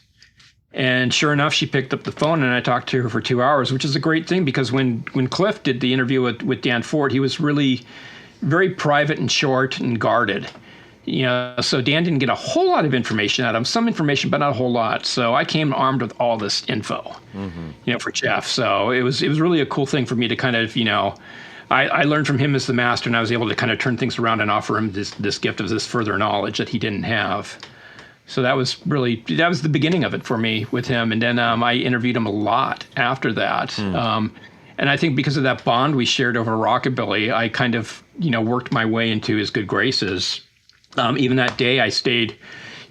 And sure enough, she picked up the phone and I talked to her for 2 hours, which is a great thing because when Cliff did the interview with Dan Ford, he was really very private and short and guarded. So Dan didn't get a whole lot of information out of him, some information, but not a whole lot. So I came armed with all this info, for Jeff. So it was really a cool thing for me to kind of, I learned from him as the master, and I was able to kind of turn things around and offer him this gift of this further knowledge that he didn't have. So that was the beginning of it for me with him. And then I interviewed him a lot after that. And I think because of that bond we shared over rockabilly, I kind of, worked my way into his good graces. Even that day I stayed,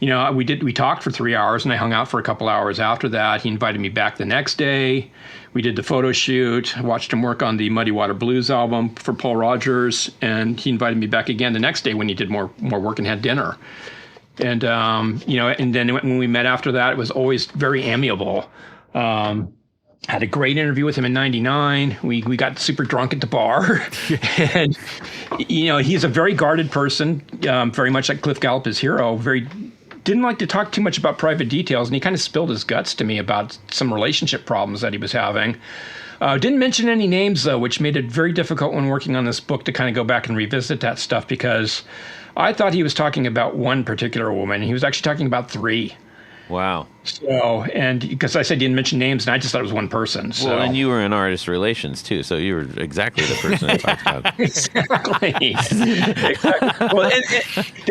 we talked for 3 hours and I hung out for a couple hours after that. He invited me back the next day. We did the photo shoot. I watched him work on the Muddy Water Blues album for Paul Rogers. And he invited me back again the next day when he did more work and had dinner. And, and then when we met after that, it was always very amiable. Had a great interview with him in '99. We got super drunk at the bar. And, he's a very guarded person, very much like Cliff Gallup, his hero. Didn't like to talk too much about private details. And he kind of spilled his guts to me about some relationship problems that he was having. Didn't mention any names, though, which made it very difficult when working on this book to kind of go back and revisit that stuff because I thought he was talking about one particular woman. He was actually talking about three. Wow. So, and because I said you didn't mention names, and I just thought it was one person. So. Well, and you were in artist relations, too, so you were exactly the person I talked about. Exactly. Well,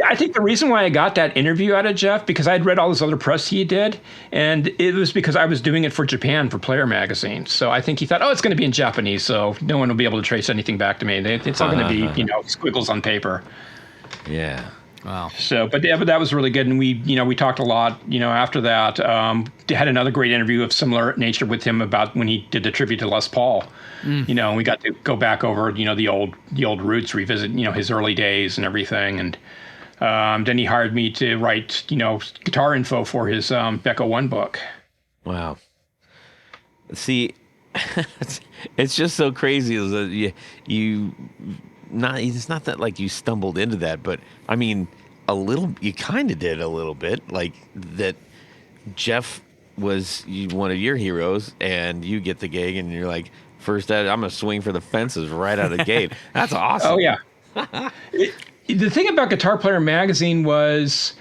I think the reason why I got that interview out of Jeff, because I'd read all this other press he did, and it was because I was doing it for Japan for Player Magazine. So I think he thought, it's going to be in Japanese, so no one will be able to trace anything back to me. It's all going to be, squiggles on paper. Yeah. Wow. So, but that was really good. And we talked a lot, after that. Had another great interview of similar nature with him about when he did the tribute to Les Paul. And we got to go back over, the old roots, revisit, his early days and everything. And then he hired me to write, guitar info for his Beck 01 book. Wow. See, it's just so crazy. It's not that like you stumbled into that, but I mean, you kind of did a little bit, like that Jeff was one of your heroes and you get the gig and you're like, first I'm going to swing for the fences right out of the gate. That's awesome. Oh yeah. The thing about Guitar Player Magazine was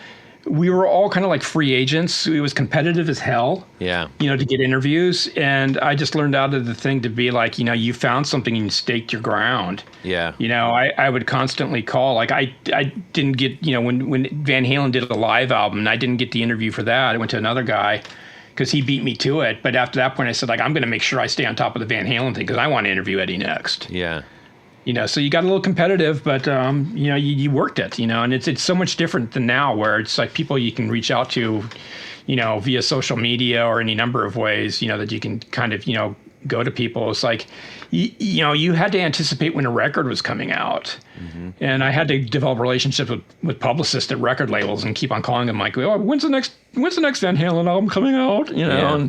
we were all kind of like free agents. It was competitive as hell. Yeah. To get interviews. And I just learned out of the thing to be like, you found something and you staked your ground. Yeah. I would constantly call. Like I didn't get, when Van Halen did a live album and I didn't get the interview for that, I went to another guy because he beat me to it. But after that point, I said, like, I'm going to make sure I stay on top of the Van Halen thing because I want to interview Eddie next. Yeah. So you got a little competitive, but you worked it, and it's so much different than now, where it's like people you can reach out to, via social media or any number of ways, that you can kind of, go to people. It's like, you had to anticipate when a record was coming out. Mm-hmm. And I had to develop relationships with publicists at record labels and keep on calling them like, oh, when's the next Van Halen album coming out? Yeah.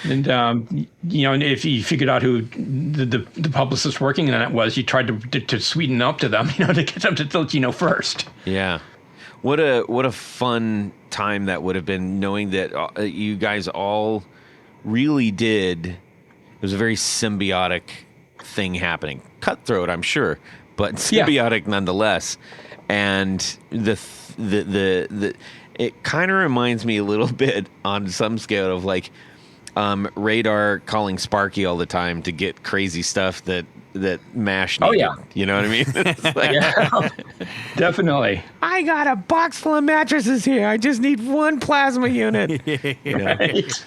And if you figured out who the publicist working on it was, you tried to sweeten up to them, to get them to let you know first. Yeah. What a fun time that would have been, knowing that you guys all really did. It was a very symbiotic thing happening. Cutthroat, I'm sure, but symbiotic nonetheless. And it kind of reminds me a little bit on some scale of like Radar calling Sparky all the time to get crazy stuff that MASH needed. Oh, yeah. You know what I mean? It's like, yeah, definitely. I got a box full of mattresses here. I just need one plasma unit. Right.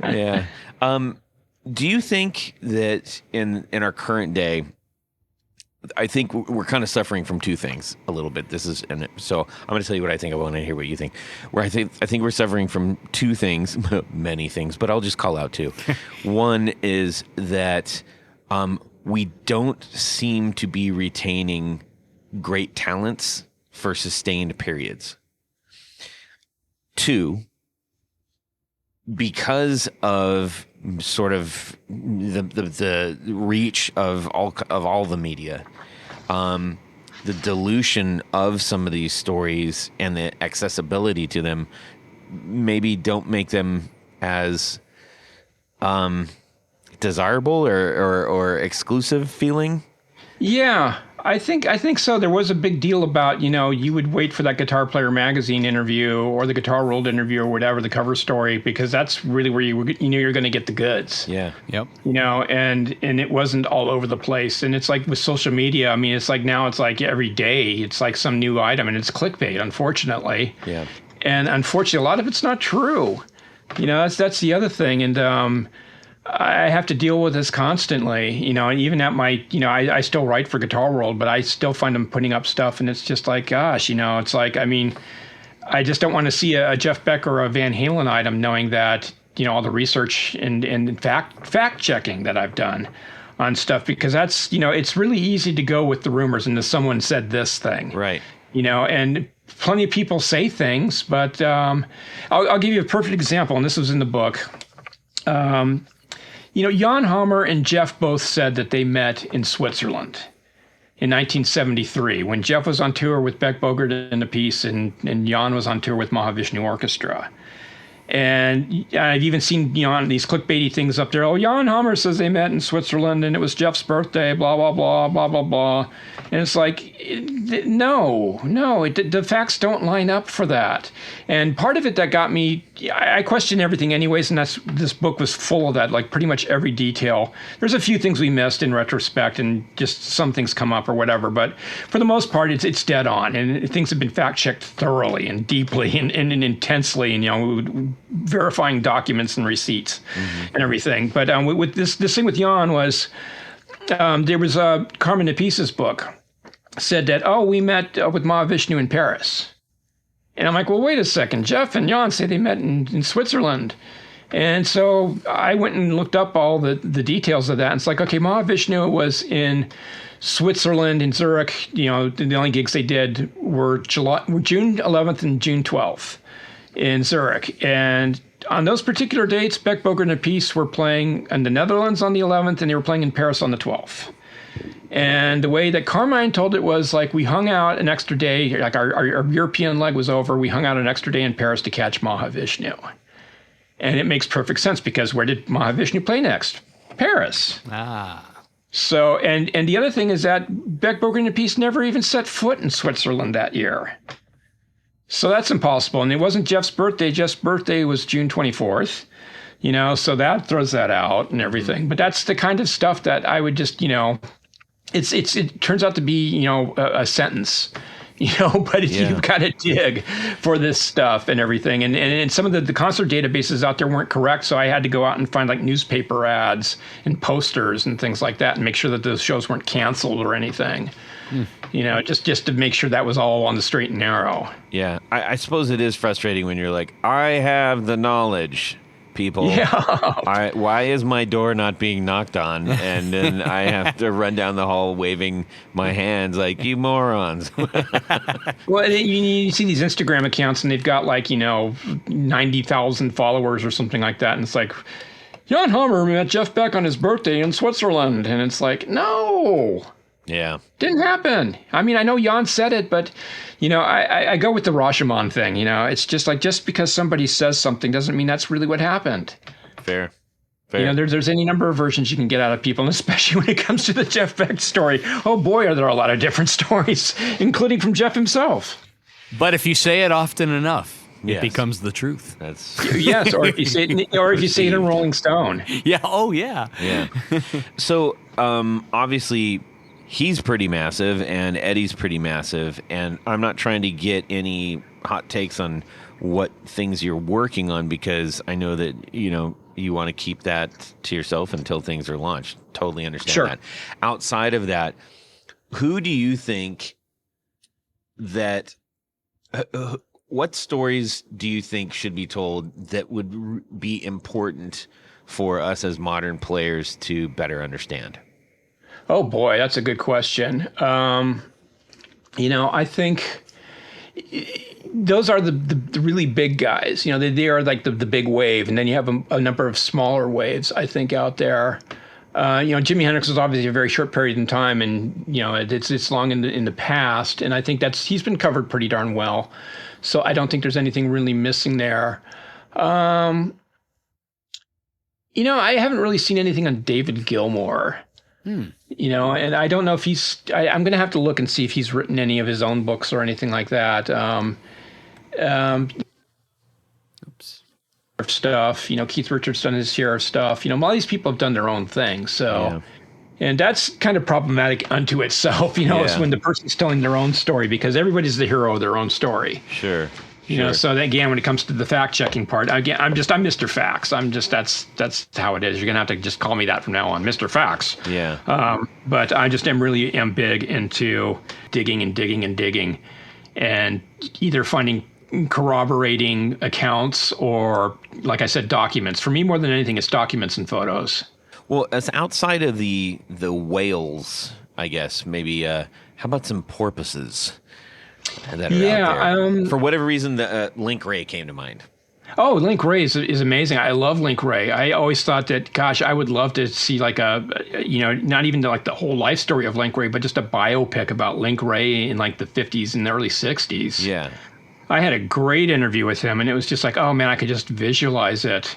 Yeah. Do you think that in our current day, I think we're kind of suffering from two things a little bit. So I'm going to tell you what I think. I want to hear what you think. I think we're suffering from two things, many things, but I'll just call out two. One is that we don't seem to be retaining great talents for sustained periods. Two, because of sort of the reach of all the media, the dilution of some of these stories and the accessibility to them maybe don't make them as desirable or exclusive feeling. Yeah, I think so. There was a big deal about, you would wait for that Guitar Player magazine interview or the Guitar World interview or whatever, the cover story, because that's really where you knew you're going to get the goods. Yeah. Yep. And it wasn't all over the place. And it's like with social media, I mean, it's like now it's like every day it's like some new item, and it's clickbait, unfortunately. Yeah. And unfortunately, a lot of it's not true. That's the other thing. And I have to deal with this constantly, and even at my, I still write for Guitar World, but I still find them putting up stuff, and it's just like, gosh, it's like, I mean, I just don't want to see a Jeff Beck or a Van Halen item knowing that, all the research and fact checking that I've done on stuff, because that's, it's really easy to go with the rumors and someone said this thing. Right. And plenty of people say things, but I'll give you a perfect example, and this was in the book. Jan Hammer and Jeff both said that they met in Switzerland in 1973 when Jeff was on tour with Beck Bogert and the Piece, and Jan was on tour with Mahavishnu Orchestra. And I've even seen, these clickbaity things up there. Oh, Jan Hammer says they met in Switzerland and it was Jeff's birthday, blah, blah, blah, blah, blah, blah. And it's like, no, the facts don't line up for that. And part of it that got me, I question everything anyways, and this book was full of that, like pretty much every detail. There's a few things we missed in retrospect and just some things come up or whatever, but for the most part, it's dead on. And things have been fact-checked thoroughly and deeply and intensely, and, verifying documents and receipts and everything. But with this thing with Jan was, there was Carmen Nepice's book said that, we met with Mahavishnu in Paris. And I'm like, well, wait a second. Jeff and Jan say they met in Switzerland. And so I went and looked up all the details of that. And it's like, okay, Mahavishnu was in Switzerland, in Zurich. The only gigs they did were June 11th and June 12th. In Zurich. And on those particular dates, Beck Bogert and the Piece were playing in the Netherlands on the 11th, and they were playing in Paris on the 12th. And the way that Carmine told it was like, we hung out an extra day, like our European leg was over, we hung out an extra day in Paris to catch Mahavishnu. And it makes perfect sense, because where did Mahavishnu play next? Paris. So, and the other thing is that Beck Bogert and the Piece never even set foot in Switzerland that year. So that's impossible. And it wasn't Jeff's birthday. Jeff's birthday was June 24th, so that throws that out and everything. But that's the kind of stuff that I would just, it turns out to be, a sentence, but you've got to dig for this stuff and everything. And some of the concert databases out there weren't correct. So I had to go out and find like newspaper ads and posters and things like that and make sure that those shows weren't canceled or anything. Just to make sure that was all on the straight and narrow. Yeah. I suppose it is frustrating when you're like, I have the knowledge. People, why is my door not being knocked on? And then I have to run down the hall waving my hands like, you morons. Well, you see these Instagram accounts and they've got 90,000 followers or something like that. And it's like, Jan Hammer met Jeff Beck on his birthday in Switzerland. And it's like, no. Yeah. Didn't happen. I mean, I know Jan said it, but, I go with the Rashomon thing. It's just like, just because somebody says something doesn't mean that's really what happened. Fair. There's any number of versions you can get out of people, and especially when it comes to the Jeff Beck story. Oh, boy, are there a lot of different stories, including from Jeff himself. But if you say it often enough, it becomes the truth. Yes, or if you say it in Rolling Stone. Yeah. Oh, yeah. Yeah. So, obviously, he's pretty massive, and Eddie's pretty massive, and I'm not trying to get any hot takes on what things you're working on because I know that, you want to keep that to yourself until things are launched. Totally understand that. Outside of that, who do you think that what stories do you think should be told that would be important for us as modern players to better understand? Oh, boy, that's a good question. I think those are the really big guys. They are like the big wave. And then you have a number of smaller waves, I think, out there. Jimi Hendrix was obviously a very short period in time, and, it's long in the past. And I think he's been covered pretty darn well. So I don't think there's anything really missing there. I haven't really seen anything on David Gilmour. And I don't know if I'm going to have to look and see if he's written any of his own books or anything like that. Stuff, Keith Richards done his share of stuff. A lot of these people have done their own thing. So, and that's kind of problematic unto itself, it's when the person's telling their own story because everybody's the hero of their own story. Sure. So again, when it comes to the fact checking part, again, I'm Mr. Facts. That's how it is. You're gonna have to just call me that from now on, Mr. Facts. Yeah. But I just really am big into digging and digging and digging, and either finding corroborating accounts or, like I said, documents. For me, more than anything, it's documents and photos. Well, as outside of the whales, I guess maybe. How about some porpoises? That are out there. For whatever reason, the Link Ray came to mind. Oh, Link Ray is amazing. I love Link Ray. I always thought that, gosh, I would love to see like not even like the whole life story of Link Ray, but just a biopic about Link Ray in like the 50s and the early 60s. Yeah. I had a great interview with him, and it was just like, oh, man, I could just visualize it.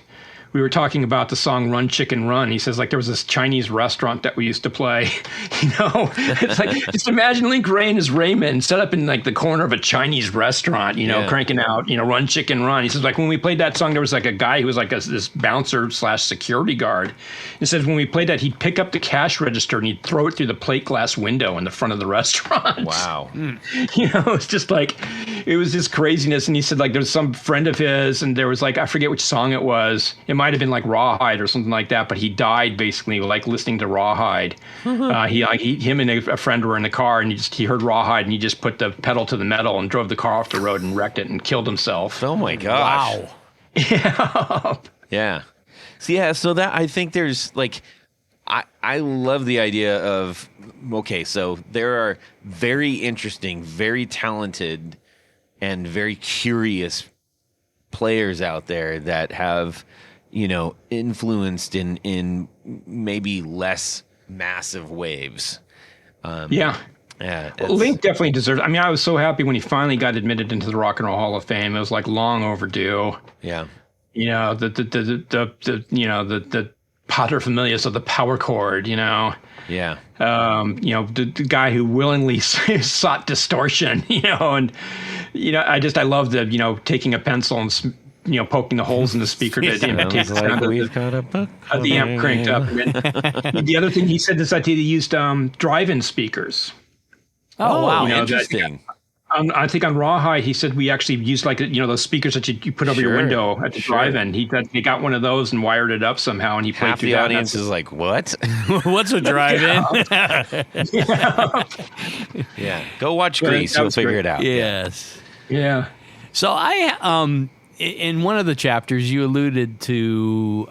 We were talking about the song Run Chicken Run. He says, like, there was this Chinese restaurant that we used to play. It's like, just imagine Link Ray and his Raymond set up in like the corner of a Chinese restaurant, cranking out, Run Chicken Run. He says, like, when we played that song, there was like a guy who was like this bouncer / security guard. He says, when we played that, he'd pick up the cash register and he'd throw it through the plate glass window in the front of the restaurant. Wow. It's just like, it was this craziness. And he said, like, there was some friend of his, and there was like, I forget which song it was. It might have been like Rawhide or something like that, but he died basically like listening to Rawhide. Him and a friend were in the car, and he heard Rawhide, and he just put the pedal to the metal and drove the car off the road and wrecked it and killed himself. Oh my gosh! Wow. Yeah. Yeah. So that, I think there's like, I love the idea of, okay, so there are very interesting, very talented, and very curious players out there that have, influenced in maybe less massive waves. Yeah, Link definitely deserves. I mean, I was so happy when he finally got admitted into the Rock and Roll Hall of Fame. It was like long overdue. Yeah, the paterfamilias of the power chord. Yeah. The guy who willingly sought distortion. I love the taking a pencil and poking the holes in the speaker to imitate the sound of the amp cranked up. And the other thing he said is that he used drive-in speakers. Oh, wow, interesting. I think on Rawhide, he said we actually used those speakers that you put over your window at the drive-in. He got one of those and wired it up somehow, and he played Half through the that. audience is like, what? What's a drive-in? Yeah. Go watch Grease. You'll figure it out. Yes. Yeah. So in one of the chapters, you alluded to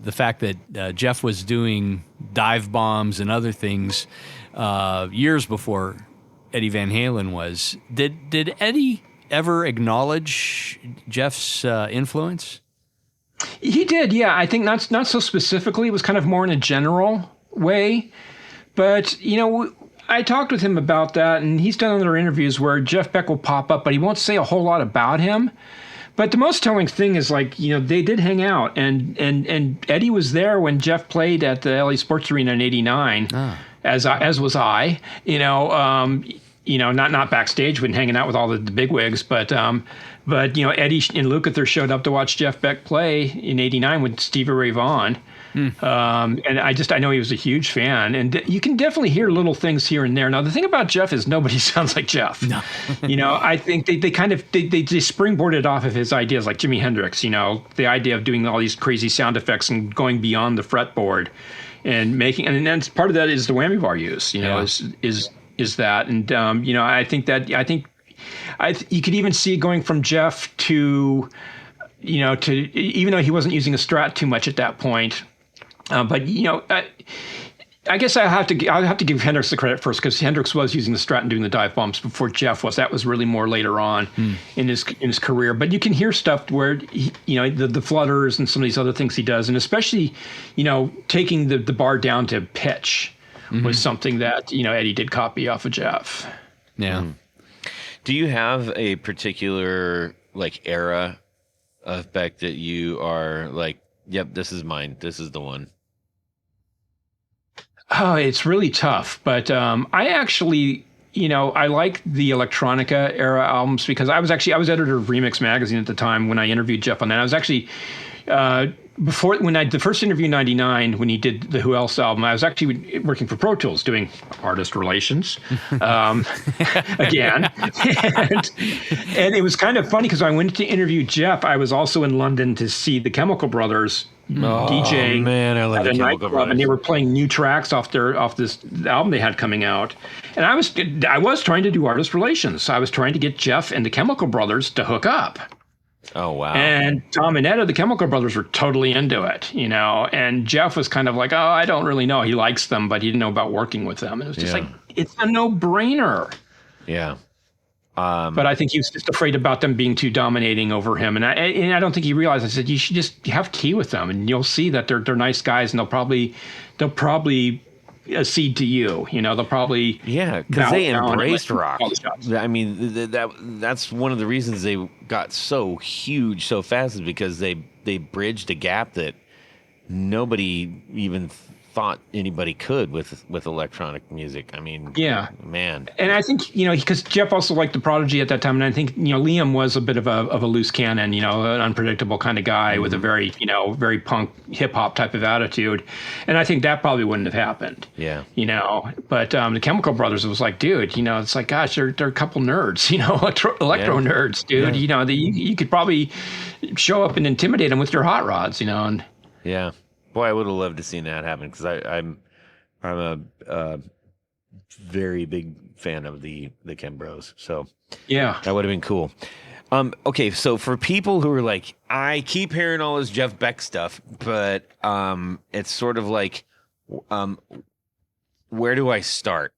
the fact that Jeff was doing dive bombs and other things years before Eddie Van Halen was. Did Eddie ever acknowledge Jeff's influence? He did, yeah. I think not so specifically. It was kind of more in a general way. But, I talked with him about that, and he's done other interviews where Jeff Beck will pop up, but he won't say a whole lot about him. But the most telling thing is, they did hang out, and Eddie was there when Jeff played at the LA Sports Arena in '89, as was I. Not backstage when hanging out with all the bigwigs, but Eddie and Lukather showed up to watch Jeff Beck play in '89 with Stevie Ray Vaughan. And I know he was a huge fan, and you can definitely hear little things here and there. Now, the thing about Jeff is nobody sounds like Jeff. No. I think they springboarded off of his ideas, like Jimi Hendrix, the idea of doing all these crazy sound effects and going beyond the fretboard and making, and then part of that is the whammy bar use, is that. And, I think you could even see it going from Jeff to even though he wasn't using a Strat too much at that point. But I guess I'll have to give Hendrix the credit first, because Hendrix was using the Strat and doing the dive bombs before Jeff was. That was really more later on in his career. But you can hear stuff where the flutters and some of these other things he does, and especially taking the bar down to pitch was something that Eddie did copy off of Jeff. Yeah. Do you have a particular era of Beck that you are like, yep, this is mine, this is the one? Oh, it's really tough, but I actually, I like the electronica era albums, because I was editor of Remix Magazine at the time when I interviewed Jeff on that. I was actually the first interview in '99 when he did the Who Else album, I was actually working for Pro Tools doing artist relations again, and it was kind of funny because I went to interview Jeff. I was also in London to see the Chemical Brothers DJ. Man, I love the Chemical Brothers. And they were playing new tracks off this album they had coming out, and I was trying to do artist relations. I was trying to get Jeff and the Chemical Brothers to hook up. Oh, wow. And Tom and Etta, the Chemical Brothers, were totally into it, and Jeff was kind of like, oh, I don't really know. He likes them, but he didn't know about working with them. And it was just it's a no-brainer. Yeah. But I think he was just afraid about them being too dominating over him. And I don't think he realized. I said, you should just have tea with them, and you'll see that they're nice guys, and they'll probably accede to you. They'll probably because they embraced rock. I mean, that's one of the reasons they got so huge so fast, is because they bridged a gap that nobody even thought anybody could with electronic music. I mean, man. And I think, because Jeff also liked the Prodigy at that time, and I think, Liam was a bit of a loose cannon, an unpredictable kind of guy with a very, very punk hip hop type of attitude. And I think that probably wouldn't have happened. Yeah. But the Chemical Brothers, it was like, dude, it's like, gosh, they're a couple nerds, electro nerds, dude. Yeah. You could probably show up and intimidate them with your hot rods, and yeah. Boy, I would have loved to seen that happen, because I'm a very big fan of the Chem Bros. So yeah, that would have been cool. Okay, so for people who are like, I keep hearing all this Jeff Beck stuff, but it's sort of like, where do I start?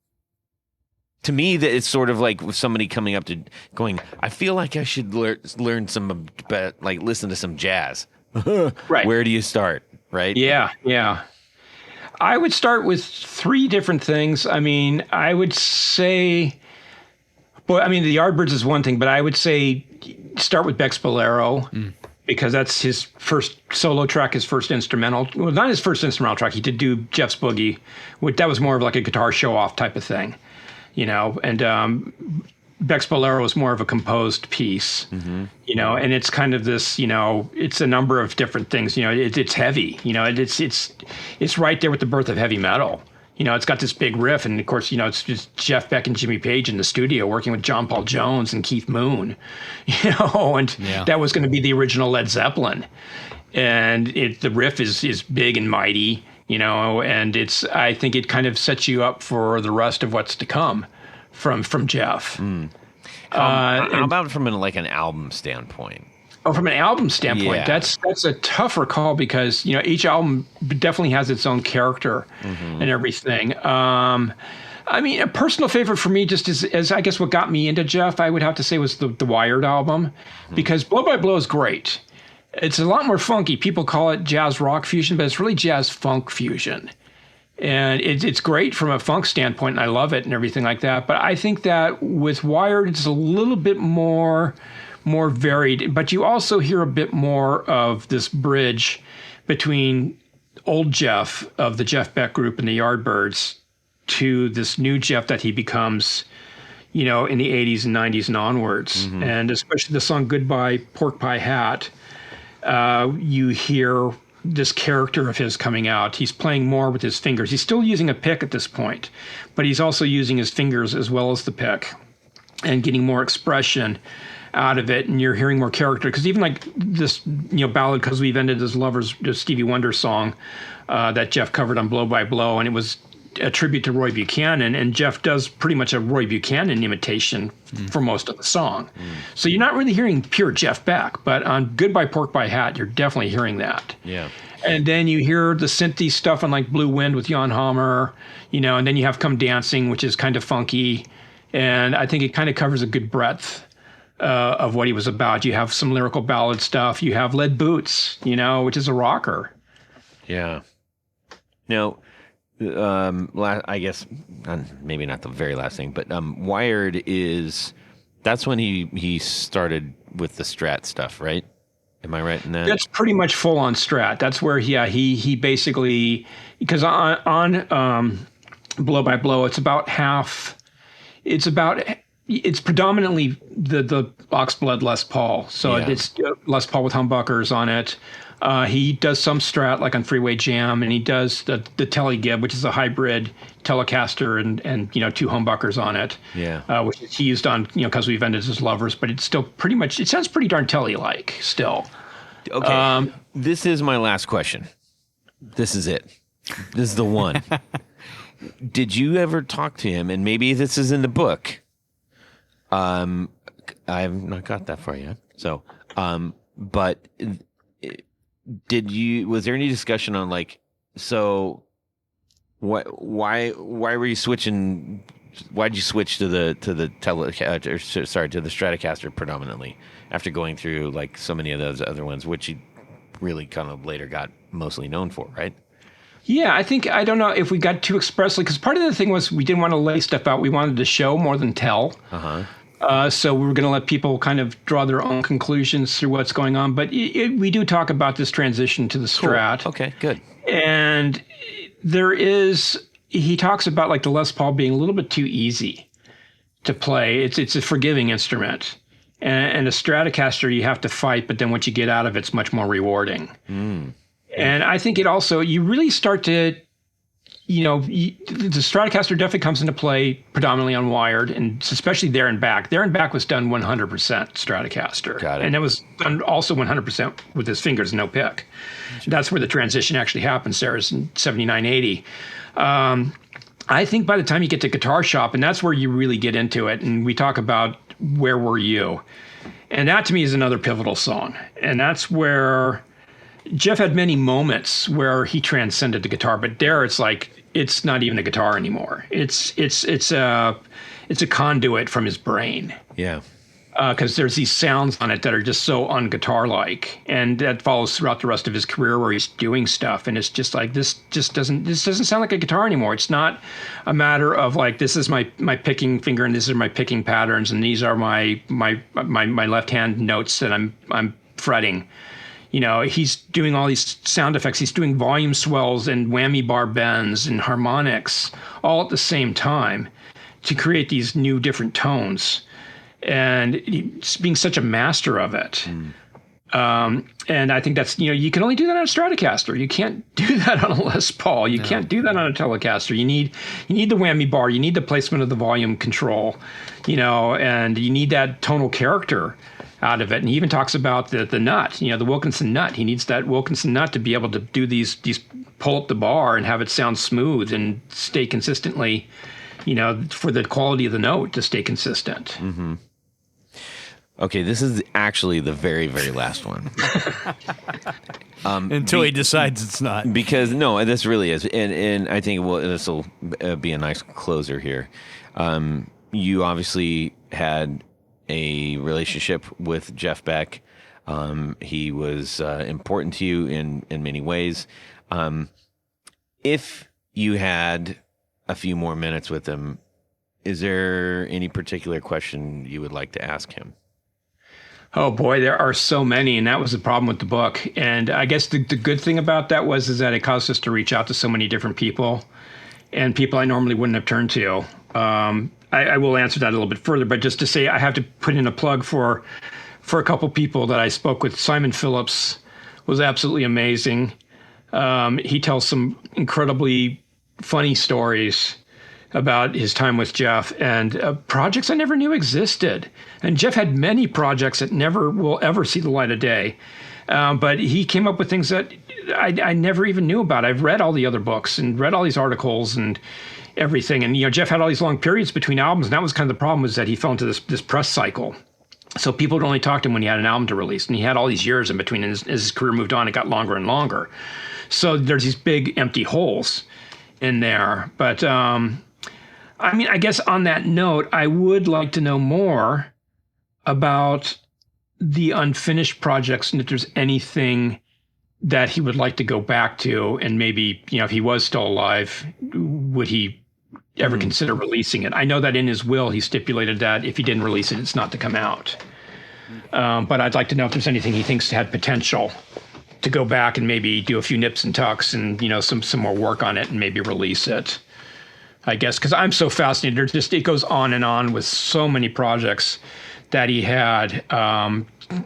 To me, that it's sort of like somebody coming up to going, I feel like I should learn some, listen to some jazz. Right. Where do you start? Right? Yeah. I would start with three different things. I mean, I would say, the Yardbirds is one thing, but I would say start with Beck's Bolero, because that's his first solo track, his first instrumental. Well, not his first instrumental track. He did do Jeff's Boogie, that was more of like a guitar show-off type of thing, and Beck's Bolero is more of a composed piece, and it's kind of this, it's a number of different things. It's heavy, it's right there with the birth of heavy metal, It's got this big riff, and of course, it's just Jeff Beck and Jimmy Page in the studio working with John Paul Jones and Keith Moon, and that was going to be the original Led Zeppelin. And the riff is big and mighty, and I think it kind of sets you up for the rest of what's to come from Jeff. How about from an album standpoint? Oh, from an album standpoint, that's a tougher call because each album definitely has its own character and everything. A personal favorite for me, just as I guess what got me into Jeff, I would have to say was the Wired album, because Blow by Blow is great. It's a lot more funky. People call it jazz rock fusion, but it's really jazz funk fusion. And it's great from a funk standpoint, and I love it and everything like that. But I think that with Wired, it's a little bit more varied. But you also hear a bit more of this bridge between old Jeff of the Jeff Beck Group and the Yardbirds to this new Jeff that he becomes, in the 80s and 90s and onwards. And especially the song Goodbye Pork Pie Hat, you hear this character of his coming out. He's playing more with his fingers. He's still using a pick at this point, but he's also using his fingers as well as the pick and getting more expression out of it. And you're hearing more character, because even like this, ballad, Because We've Ended as Lovers, the Stevie Wonder song that Jeff covered on Blow by Blow, and it was a tribute to Roy Buchanan, and Jeff does pretty much a Roy Buchanan imitation for most of the song. So you're not really hearing pure Jeff Beck, but on Goodbye Pork Pie Hat, you're definitely hearing that. Yeah. And then you hear the synthy stuff on like Blue Wind with Jan Hammer, and then you have Come Dancing, which is kind of funky. And I think it kind of covers a good breadth of what he was about. You have some lyrical ballad stuff. You have Lead Boots, which is a rocker. Yeah. Now, I guess maybe not the very last thing, but Wired that's when he started with the Strat stuff, right? Am I right in that? That's pretty much full on Strat. That's where he basically, because on Blow by Blow, it's predominantly the Oxblood Les Paul. So it's Les Paul with humbuckers on it. He does some Strat like on Freeway Jam, and he does the Telegib, which is a hybrid Telecaster and two humbuckers on it. Yeah. Which he used on Because We've Ended as Lovers, but it's still pretty much, it sounds pretty darn Telly-like still. Okay. This is my last question. This is it. This is the one. Did you ever talk to him? And maybe this is in the book. I have not got that far yet. So, but was there any discussion on why were you switching? Why'd you switch to the Stratocaster predominantly after going through like so many of those other ones, which you really kind of later got mostly known for, right? Yeah, I don't know if we got too expressly, because part of the thing was we didn't want to lay stuff out. We wanted to show more than tell. So we were going to let people kind of draw their own conclusions through what's going on. But we do talk about this transition to the Strat. Cool. Okay, good. And he talks about like the Les Paul being a little bit too easy to play. It's a forgiving instrument. And a Stratocaster you have to fight, but then what you get out of it's much more rewarding. And I think it also, you really start to, the Stratocaster definitely comes into play predominantly on Wired, and especially There and Back. There and Back was done 100% Stratocaster. Got it. And it was done also 100% with his fingers, no pick. That's where the transition actually happens there, is in 79, 80. I think by the time you get to Guitar Shop, and that's where you really get into it, and we talk about Where Were You? And that to me is another pivotal song. And that's where Jeff had many moments where he transcended the guitar, but there it's like, it's not even a guitar anymore. It's a conduit from his brain. Yeah. Because there's these sounds on it that are just so un-guitar-like, and that follows throughout the rest of his career where he's doing stuff, and it's just like, this doesn't sound like a guitar anymore. It's not a matter of like, this is my picking finger and these are my picking patterns and these are my left hand notes that I'm fretting. He's doing all these sound effects. He's doing volume swells and whammy bar bends and harmonics all at the same time to create these new different tones. And he's being such a master of it. And I think that's, you can only do that on a Stratocaster. You can't do that on a Les Paul. You can't do that on a Telecaster. You need the whammy bar. You need the placement of the volume control, and you need that tonal character out of it. And he even talks about the nut, the Wilkinson nut. He needs that Wilkinson nut to be able to do these pull up the bar and have it sound smooth and stay consistently, for the quality of the note to stay consistent. Mm-hmm. Okay, this is actually the very, very last one. Until he decides it's not. Because, no, this really is. And I think this will be a nice closer here. You obviously had a relationship with Jeff Beck. He was important to you in many ways. If you had a few more minutes with him, is there any particular question you would like to ask him? Oh boy, there are so many, and that was the problem with the book. And I guess the good thing about that is that it caused us to reach out to so many different people, and people I normally wouldn't have turned to. I will answer that a little bit further, but just to say, I have to put in a plug for a couple people that I spoke with. Simon Phillips was absolutely amazing. He tells some incredibly funny stories about his time with Jeff and projects I never knew existed. And Jeff had many projects that never will ever see the light of day. But he came up with things that I never even knew about. I've read all the other books and read all these articles and everything. And, Jeff had all these long periods between albums. And that was kind of the problem, was that he fell into this press cycle. So people would only talk to him when he had an album to release. And he had all these years in between. And as his career moved on, it got longer and longer. So there's these big empty holes in there. But, I guess on that note, I would like to know more about the unfinished projects and if there's anything that he would like to go back to, and maybe, if he was still alive, would he ever consider releasing it? I know that in his will, he stipulated that if he didn't release it, it's not to come out. But I'd like to know if there's anything he thinks had potential to go back and maybe do a few nips and tucks and, some more work on it and maybe release it. I guess, because I'm so fascinated. It goes on and on with so many projects that he had.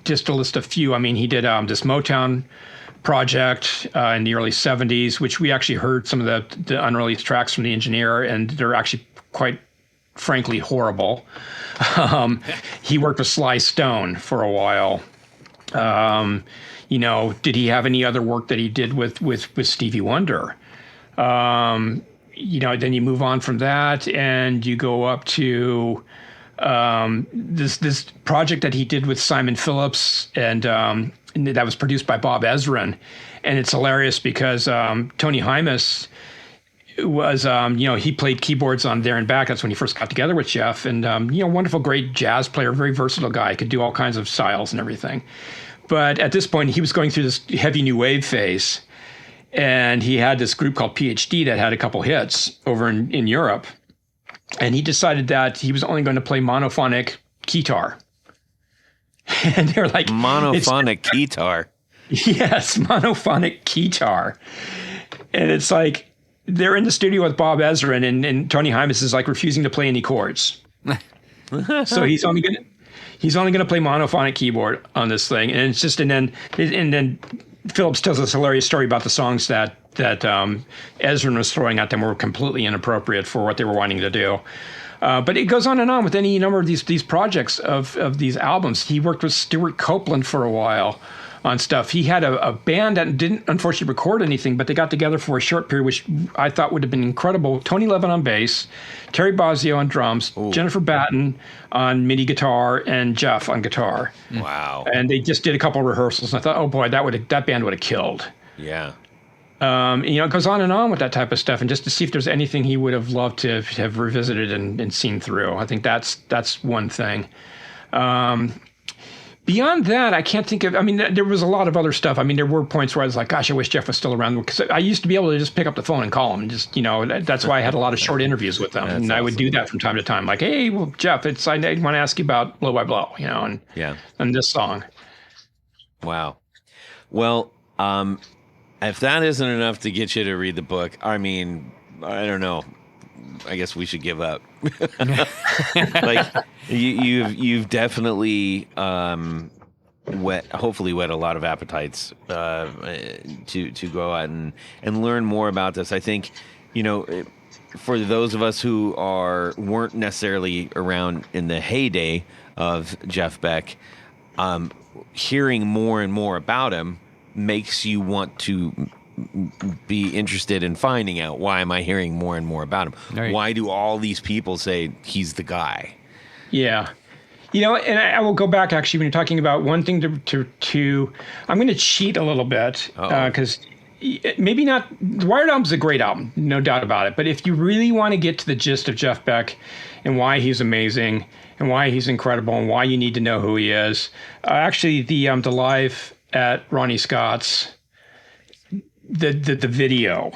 Just to list a few, he did this Motown project in the early 70s, which we actually heard some of the unreleased tracks from the engineer, and they're actually quite frankly horrible. He worked with Sly Stone for a while. Did he have any other work that he did with Stevie Wonder? Then you move on from that and you go up to this project that he did with Simon Phillips, and that was produced by Bob Ezrin. And it's hilarious because Tony Hymas was, he played keyboards on There and Back. That's when he first got together with Jeff. And, wonderful, great jazz player, very versatile guy, could do all kinds of styles and everything. But at this point, he was going through this heavy new wave phase. And he had this group called PhD that had a couple hits over in Europe. And he decided that he was only going to play monophonic guitar. And they're like... Monophonic guitar. Yes, monophonic guitar. And it's like, they're in the studio with Bob Ezrin, and Tony Hymas is like refusing to play any chords. So he's only going to play monophonic keyboard on this thing. And it's just, and then Phillips tells us a hilarious story about the songs that Ezrin was throwing at them were completely inappropriate for what they were wanting to do. But it goes on and on with any number of these projects of these albums. He worked with Stuart Copeland for a while on stuff. He had a band that didn't unfortunately record anything, but they got together for a short period, which I thought would have been incredible. Tony Levin on bass, Terry Bozzio on drums, Ooh. Jennifer Batten on MIDI guitar, and Jeff on guitar. Wow. And they just did a couple of rehearsals, and I thought, oh boy, that band would have killed. Yeah. It goes on and on with that type of stuff, and just to see if there's anything he would have loved to have revisited and seen through. I think that's one thing. Beyond that, I can't think of, there was a lot of other stuff. There were points where I was like, gosh, I wish Jeff was still around, because I used to be able to just pick up the phone and call him, and just, that's why I had a lot of short interviews with them. And awesome. I would do that from time to time. Like, hey, well, Jeff, I want to ask you about Blow by Blow, and this song. Wow. Well, if that isn't enough to get you to read the book, I don't know. I guess we should give up. Like you've definitely hopefully whet a lot of appetites to go out and learn more about this. I think, for those of us who weren't necessarily around in the heyday of Jeff Beck, hearing more and more about him makes you want to be interested in finding out, why am I hearing more and more about him? Right. Why do all these people say he's the guy? Yeah. And I will go back, actually, when you're talking about one thing to I'm going to cheat a little bit because maybe not. The Wired album is a great album, no doubt about it. But if you really want to get to the gist of Jeff Beck and why he's amazing and why he's incredible and why you need to know who he is, actually, the live at Ronnie Scott's, the video,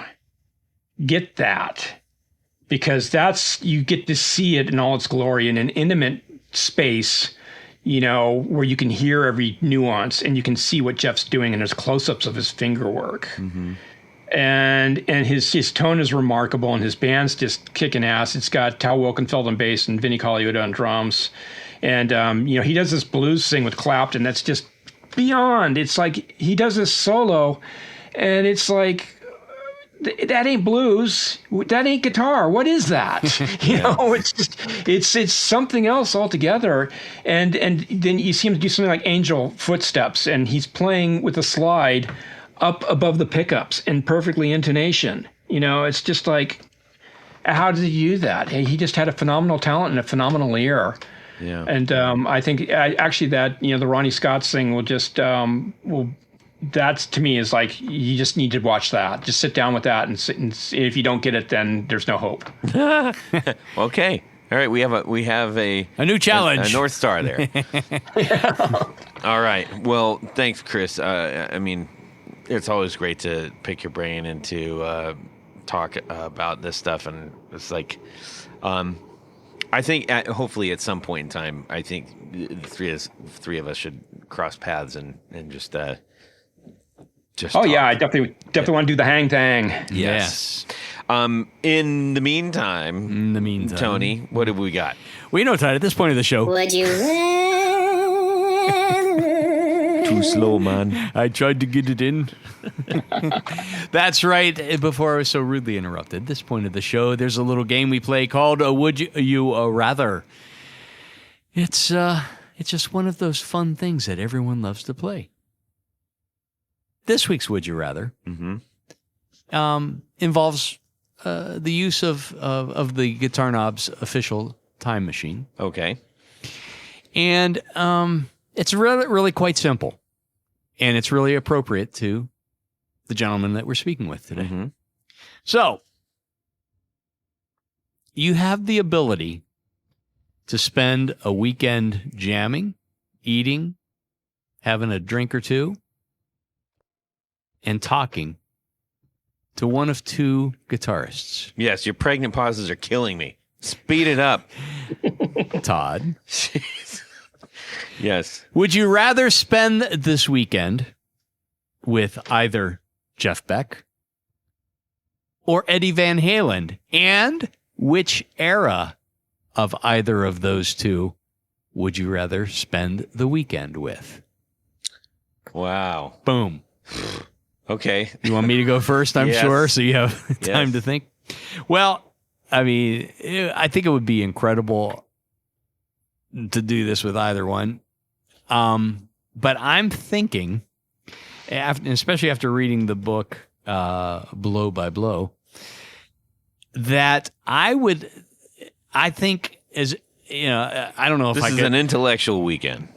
get that, because you get to see it in all its glory in an intimate space, where you can hear every nuance and you can see what Jeff's doing, and there's close-ups of his finger work. Mm-hmm. And his tone is remarkable, and his band's just kicking ass. It's got Tal Wilkenfeld on bass and Vinnie Colaiuta on drums. And, he does this blues thing with Clapton that's just beyond. It's like he does this solo, and it's like, that ain't blues. That ain't guitar. What is that? It's just, it's something else altogether. And then you see him do something like Angel Footsteps, and he's playing with a slide up above the pickups in perfectly intonation. It's just like, how did he do that? He just had a phenomenal talent and a phenomenal ear. Yeah. And I think actually that, the Ronnie Scott's thing will just, that to me is like, you just need to watch that. Just sit down with that and if you don't get it, then there's no hope. Okay. All right. We have a new challenge, a North Star there. All right. Well, thanks, Chris. It's always great to pick your brain and to talk about this stuff. And it's like, I think hopefully at some point in time, I think the three of us should cross paths and just talk. Yeah, I definitely want to do the hang thing. Yes. In the meantime, Tony, what have we got? Well, Todd, at this point of the show, Would you too slow, man. I tried to get it in. That's right. Before I was so rudely interrupted, at this point of the show, there's a little game we play called Would You Rather. It's just one of those fun things that everyone loves to play. This week's Would You Rather involves the use of the Guitar Knob's official time machine. Okay. And it's really quite simple. And it's really appropriate to the gentleman that we're speaking with today. Mm-hmm. So, you have the ability to spend a weekend jamming, eating, having a drink or two, and talking to one of two guitarists. Yes, your pregnant pauses are killing me. Speed it up. Todd. Yes. Would you rather spend this weekend with either Jeff Beck or Eddie Van Halen? And which era of either of those two would you rather spend the weekend with? Wow. Boom. Okay. You want me to go first, I'm sure, so you have time Yes. to think? Well, I think it would be incredible to do this with either one. But I'm thinking, especially after reading the book Blow by Blow, that I think I don't know if this is an intellectual weekend.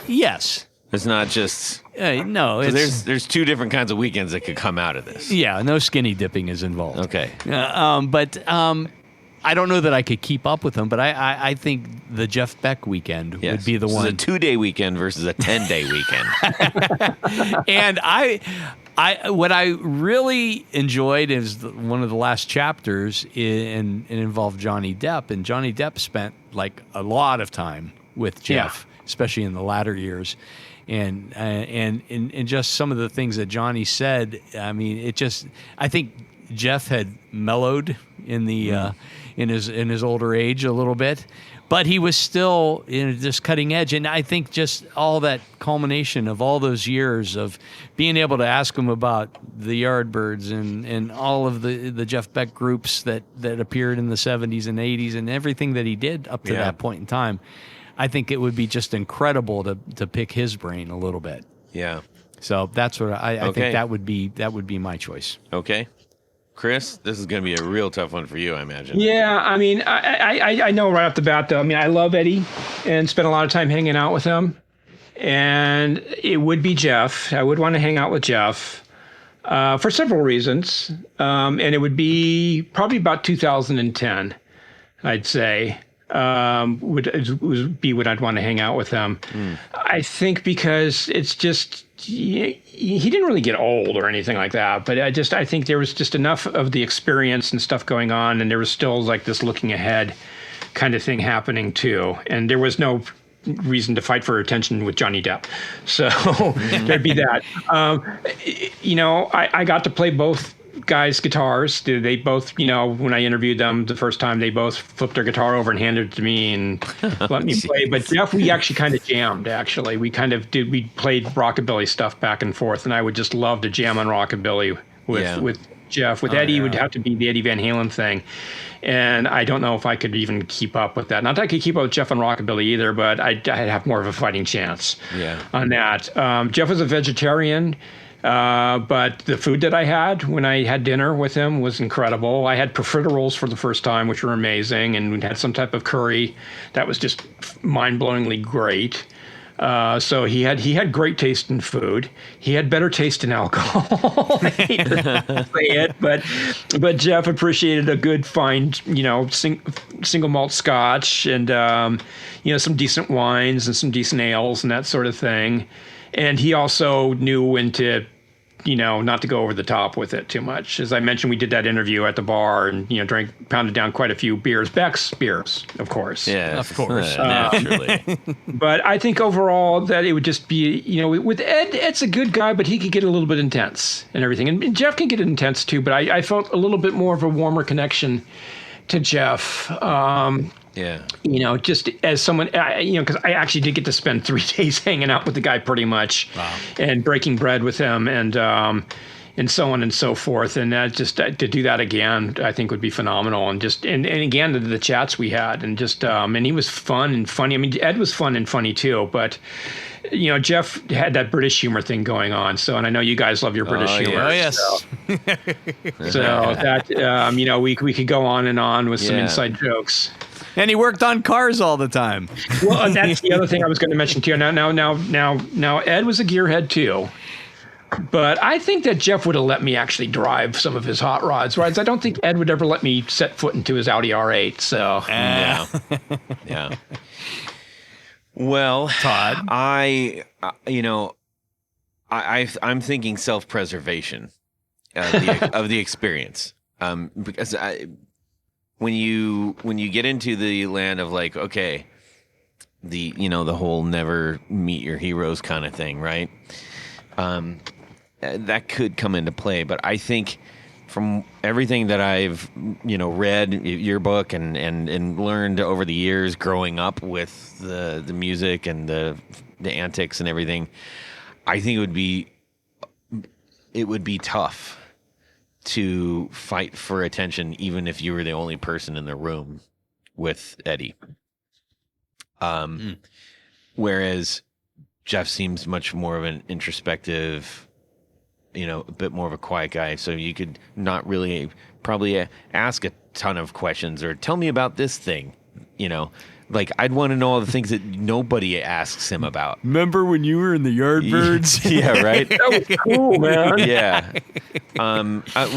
Yes. It's not just... no. So there's two different kinds of weekends that could come out of this. Yeah, no skinny dipping is involved. Okay. But I don't know that I could keep up with them, but I think the Jeff Beck weekend would be the one. It's a 2-day weekend versus a 10-day weekend. And what I really enjoyed is one of the last chapters and it involved Johnny Depp, and Johnny Depp spent like a lot of time with Jeff, especially in the latter years. And just some of the things that Johnny said, I think Jeff had mellowed in the in his older age a little bit. But he was still just cutting edge. And I think just all that culmination of all those years of being able to ask him about the Yardbirds and all of the Jeff Beck groups that appeared in the 70s and 80s and everything that he did up to that point in time, I think it would be just incredible to pick his brain a little bit. Yeah. So that's what I think that would be my choice. Okay. Chris, this is going to be a real tough one for you, I imagine. Yeah, I mean, I know right off the bat, though. I mean, I love Eddie and spent a lot of time hanging out with him. And it would be Jeff. I would want to hang out with Jeff for several reasons. And it would be probably about 2010, I'd say, would be when I'd want to hang out with him. I think because it's just... He didn't really get old or anything like that, but I think there was just enough of the experience and stuff going on, and there was still like this looking ahead kind of thing happening too. And there was no reason to fight for attention with Johnny Depp, so there'd be that. I got to play both guys' guitars. They both, when I interviewed them the first time, they both flipped their guitar over and handed it to me and let me play. But Jeff, we actually kind of jammed, actually. We played rockabilly stuff back and forth, and I would just love to jam on rockabilly with Jeff. With Eddie, it would have to be the Eddie Van Halen thing. And I don't know if I could even keep up with that. Not that I could keep up with Jeff on rockabilly either, but I'd have more of a fighting chance on that. Jeff was a vegetarian. But the food that I had when I had dinner with him was incredible. I had profiteroles for the first time, which were amazing, and we had some type of curry that was just mind-blowingly great. So he had great taste in food. He had better taste in alcohol. I hate to say it, but Jeff appreciated a good fine, single malt Scotch and some decent wines and some decent ales and that sort of thing. And he also knew when to, not to go over the top with it too much. As I mentioned, we did that interview at the bar and, pounded down quite a few beers. Beck's beers, of course. Yeah, of course. Naturally. But I think overall that it would just be, with Ed, Ed's a good guy, but he could get a little bit intense and everything. And Jeff can get intense too, but I felt a little bit more of a warmer connection to Jeff. Just as someone, because I actually did get to spend 3 days hanging out with the guy pretty much and breaking bread with him and so on and so forth. And that just to do that again, I think would be phenomenal. And just, and again, the chats we had and just, and he was fun and funny. I mean, Ed was fun and funny too, but Jeff had that British humor thing going on. So, and I know you guys love your British humor. Oh, yes. So that, we could go on and on with some inside jokes. And he worked on cars all the time. Well, and that's the other thing I was going to mention to you. Now, Ed was a gearhead too. But I think that Jeff would have let me actually drive some of his hot rods. Whereas I don't think Ed would ever let me set foot into his Audi R8. So, yeah. Well, Todd, I'm thinking self-preservation of the experience, because when you get into the land of like, okay, the whole never meet your heroes kind of thing, right? That could come into play, but I think from everything that I've read your book and learned over the years growing up with the music and the antics and everything, I think it would be tough to fight for attention even if you were the only person in the room with Eddie. Whereas Jeff seems much more of an introspective, a bit more of a quiet guy. So you could not really probably ask a ton of questions or tell me about this thing, Like, I'd want to know all the things that nobody asks him about. Remember when you were in the Yardbirds? Yeah, right? That was cool, man. Yeah.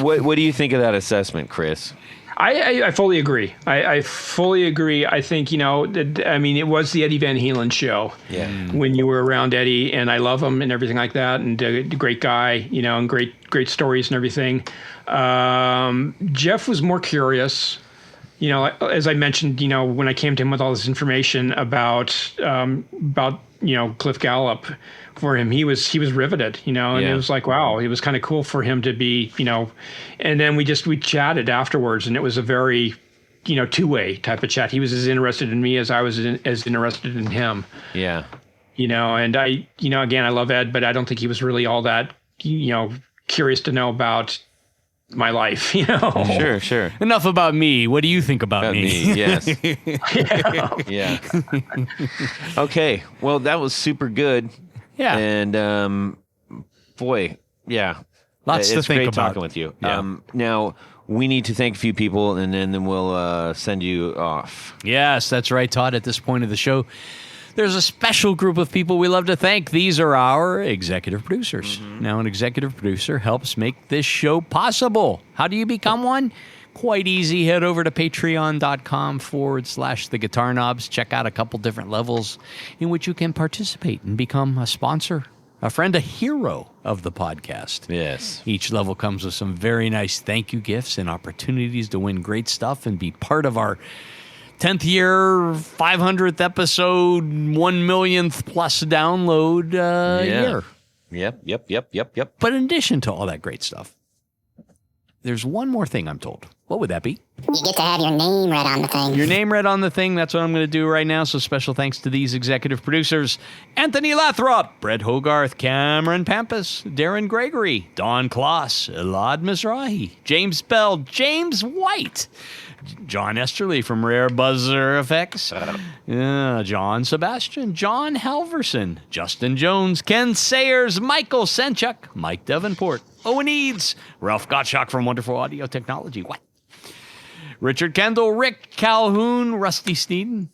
What do you think of that assessment, Chris? I fully agree. I fully agree. I think, it was the Eddie Van Halen show when you were around Eddie, and I love him and everything like that, and a great guy, and great stories and everything. Jeff was more curious. As I mentioned, when I came to him with all this information about Cliff Gallup for him, he was riveted, and it was like, wow, it was kind of cool for him to be, and then we chatted afterwards, and it was a very, two-way type of chat. He was as interested in me as I was as interested in him. Yeah. And I, again, I love Ed, but I don't think he was really all that, curious to know about my life, Sure. Enough about me. What do you think about me? Yes. Yeah. Okay. Well, that was super good. Yeah. And boy, yeah. Lots to it's think great about. talking with you. Yeah. Now we need to thank a few people, and then we'll send you off. Yes, that's right, Todd. At this point of the show, there's a special group of people we love to thank. These are our executive producers. Now, an executive producer helps make this show possible. How do you become one? Quite easy. Head over to patreon.com/The Guitar Knobs. Check out a couple different levels in which you can participate and become a sponsor, a friend, a hero of the podcast. Yes. Each level comes with some very nice thank you gifts and opportunities to win great stuff and be part of our 10th year, 500th episode, 1 millionth plus download year. Yep. But in addition to all that great stuff, there's one more thing I'm told. What would that be? You get to have your name read on the thing. Your name read on the thing. That's what I'm going to do right now. So special thanks to these executive producers: Anthony Lathrop, Brett Hogarth, Cameron Pampas, Darren Gregory, Don Kloss, Elad Mizrahi, James Bell, James White, John Esterly from Rare Buzzer Effects, John Sebastian, John Halverson, Justin Jones, Ken Sayers, Michael Senchuk, Mike Davenport, Owen Eads, Ralph Gottschalk from Wonderful Audio Technology, Richard Kendall, Rick Calhoun, Rusty Sneeden,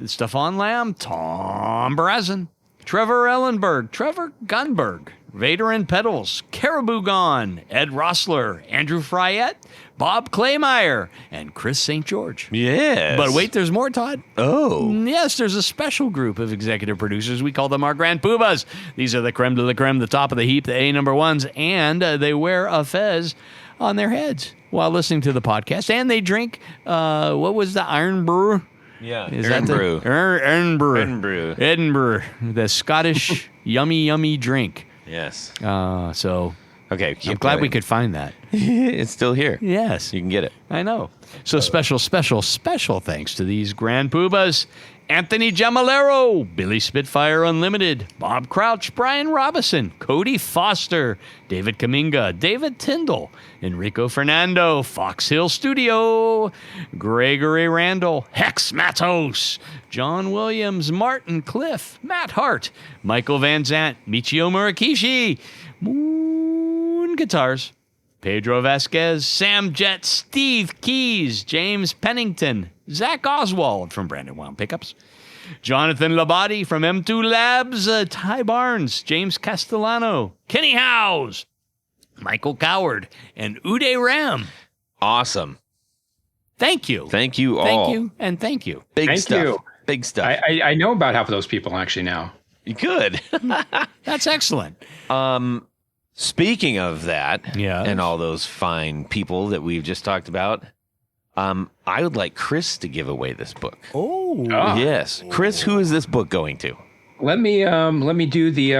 Stefan Lamb, Tom Brazen, Trevor Ellenberg, Trevor Gunberg, Vader and Pedals, Caribou Gone, Ed Rossler, Andrew Fryette, Bob Claymeyer, and Chris St. George. Yes. But wait, there's more, Todd. Oh. Yes, there's a special group of executive producers. We call them our Grand Poobahs. These are the creme de la creme, the top of the heap, the A number ones, and they wear a fez on their heads while listening to the podcast. And they drink, what was the Iron Brew? Yeah. Is that the Brew. Edinburgh. Brew. Edinburgh, the Scottish yummy drink. Yes. So Okay. I'm glad we could find that. It's still here. Yes. You can get it. I know. So special thanks to these Grand Poobahs: Anthony Gemalero, Billy Spitfire Unlimited, Bob Crouch, Brian Robison, Cody Foster, David Kaminga, David Tyndall, Enrico Fernando, Fox Hill Studio, Gregory Randall, Hex Matos, John Williams, Martin Cliff, Matt Hart, Michael Van Zant, Michio Murakishi, Moon Guitars, Pedro Vasquez, Sam Jett, Steve Keys, James Pennington, Zach Oswald from Brandon Wild Pickups, Jonathan Labate from M2 Labs, Ty Barnes, James Castellano, Kenny Howes, Michael Coward, and Uday Ram. Awesome. Thank you. Thank you all. Thank you, and thank you. Big Thank stuff. you. Big stuff. I know about half of those people actually now. Good. That's excellent. Speaking of that, Yes. and all those fine people that we've just talked about, I would like Chris to give away this book. Oh. Yes, Chris, who is this book going to? Let me do the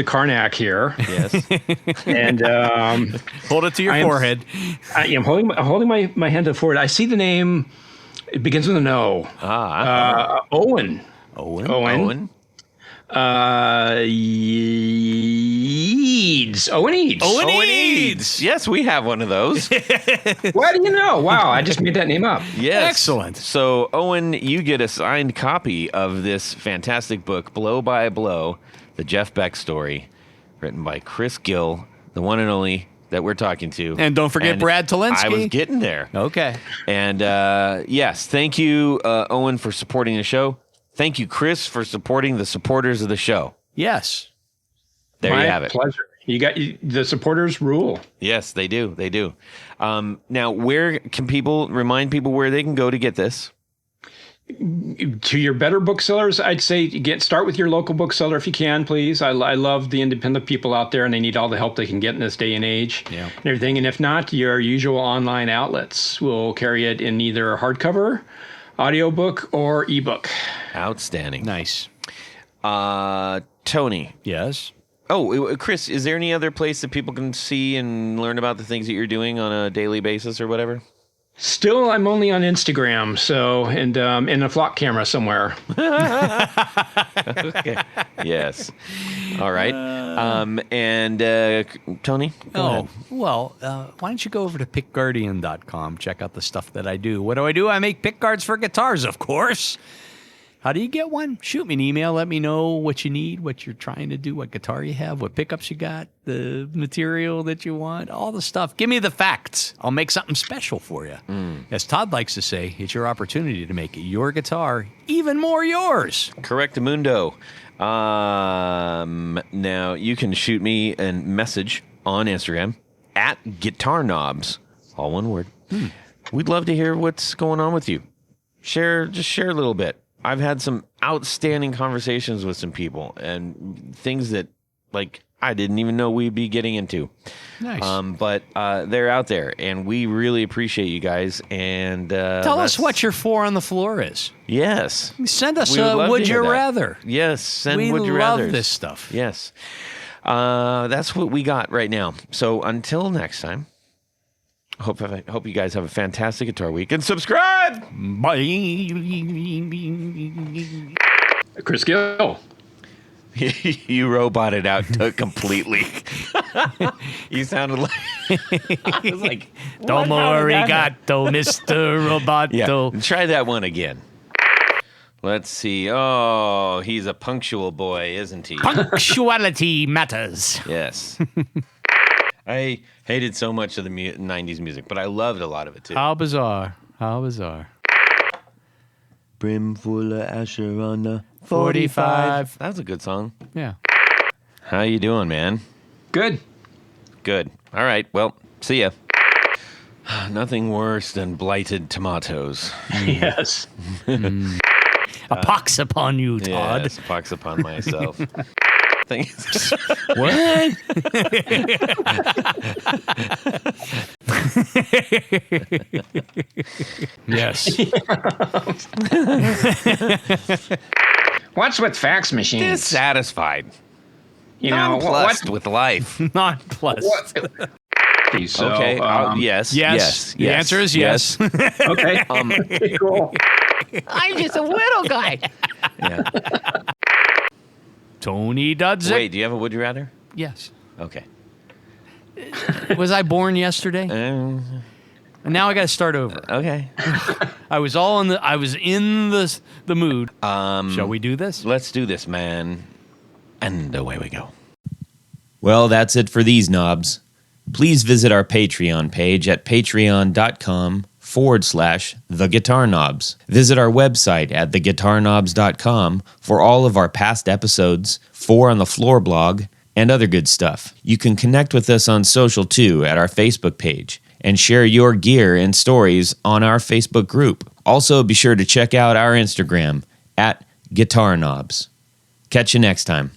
Karnak here. Yes. And Hold it to your I am- forehead. I am holding my hand to the forehead. I see the name. It begins with an O. Owen. Owen. Eads. Owen Eads. Owen Owen Eads. Yes, we have one of those. What do you know? Wow, I just made that name up. Yes. Excellent. So, Owen, you get a signed copy of this fantastic book, Blow by Blow, The Jeff Beck Story, written by Chris Gill, the one and only that we're talking to. And don't forget Brad Tolinski. I was getting there. Okay. And yes, thank you, Owen, for supporting the show. Thank you, Chris, for supporting the supporters of the show. Yes. There you have it. My pleasure. You got the supporters rule. Yes, they do. They do. Now, where can people remind people where they can go to get this? To your better booksellers, I'd say start with your local bookseller if you can, please. I love the independent people out there, and they need all the help they can get in this day and age. Yeah. And everything. And if not, your usual online outlets will carry it in either hardcover, audiobook, or ebook. Outstanding. Nice. Tony. Yes. Oh, Chris, is there any other place that people can see and learn about the things that you're doing on a daily basis or whatever? Still, I'm only on Instagram, so and in a flock camera somewhere. Okay. Yes. All right. Tony, go ahead. Well, why don't you go over to pickguardian.com, check out the stuff that I do. What do? I make pick guards for guitars, of course. How do you get one? Shoot me an email. Let me know what you need, what you're trying to do, what guitar you have, what pickups you got, the material that you want, all the stuff. Give me the facts. I'll make something special for you. As Todd likes to say, it's your opportunity to make your guitar even more yours. Correctamundo. Now, you can shoot me a message on Instagram at Guitar Knobs, all one word. We'd love to hear what's going on with you. Just share a little bit. I've had some outstanding conversations with some people and things that, like, I didn't even know we'd be getting into. Nice. But they're out there, and we really appreciate you guys. And Tell us what your 4 on the floor is. Yes. Send us We would a love Would to You hear that. Rather. Yes, send We Would You love Rathers. this stuff. Yes. That's what we got right now. So until next time, hope you guys have a fantastic guitar week, and subscribe. Bye. Chris Gill. You roboted out completely. You sounded like I was like, Domo arigato, Mr. Roboto. yeah. Try that one again. Let's see. Oh, he's a punctual boy, isn't he? Punctuality matters. Yes. I hated so much of the 90s music, but I loved a lot of it too. How bizarre. How bizarre. Brimful of Asher on the 45. That was a good song. Yeah. How you doing, man? Good. Good. All right. Well, see ya. Nothing worse than blighted tomatoes. Yes. A pox upon you, Todd. Yes, pox upon myself. Thanks. What? Yes. What's with fax machines? Dissatisfied. You know, Nonplussed with life. Not plus. So, Okay. Yes. Yes. The answer is yes. Okay. Cool. I'm just a little guy. Yeah. Tony Dudzik. Wait, do you have a would you rather? Yes. Okay. Was I born yesterday? Um, And now I got to start over. okay. I was in the mood. Shall we do this? Let's do this, man. And away we go. Well, that's it for these knobs. Please visit our Patreon page at patreon.com/theguitarknobs. Visit our website at theguitarknobs.com for all of our past episodes, 4 on the Floor blog, and other good stuff. You can connect with us on social too at our Facebook page and share your gear and stories on our Facebook group. Also, be sure to check out our Instagram at Guitar Knobs. Catch you next time.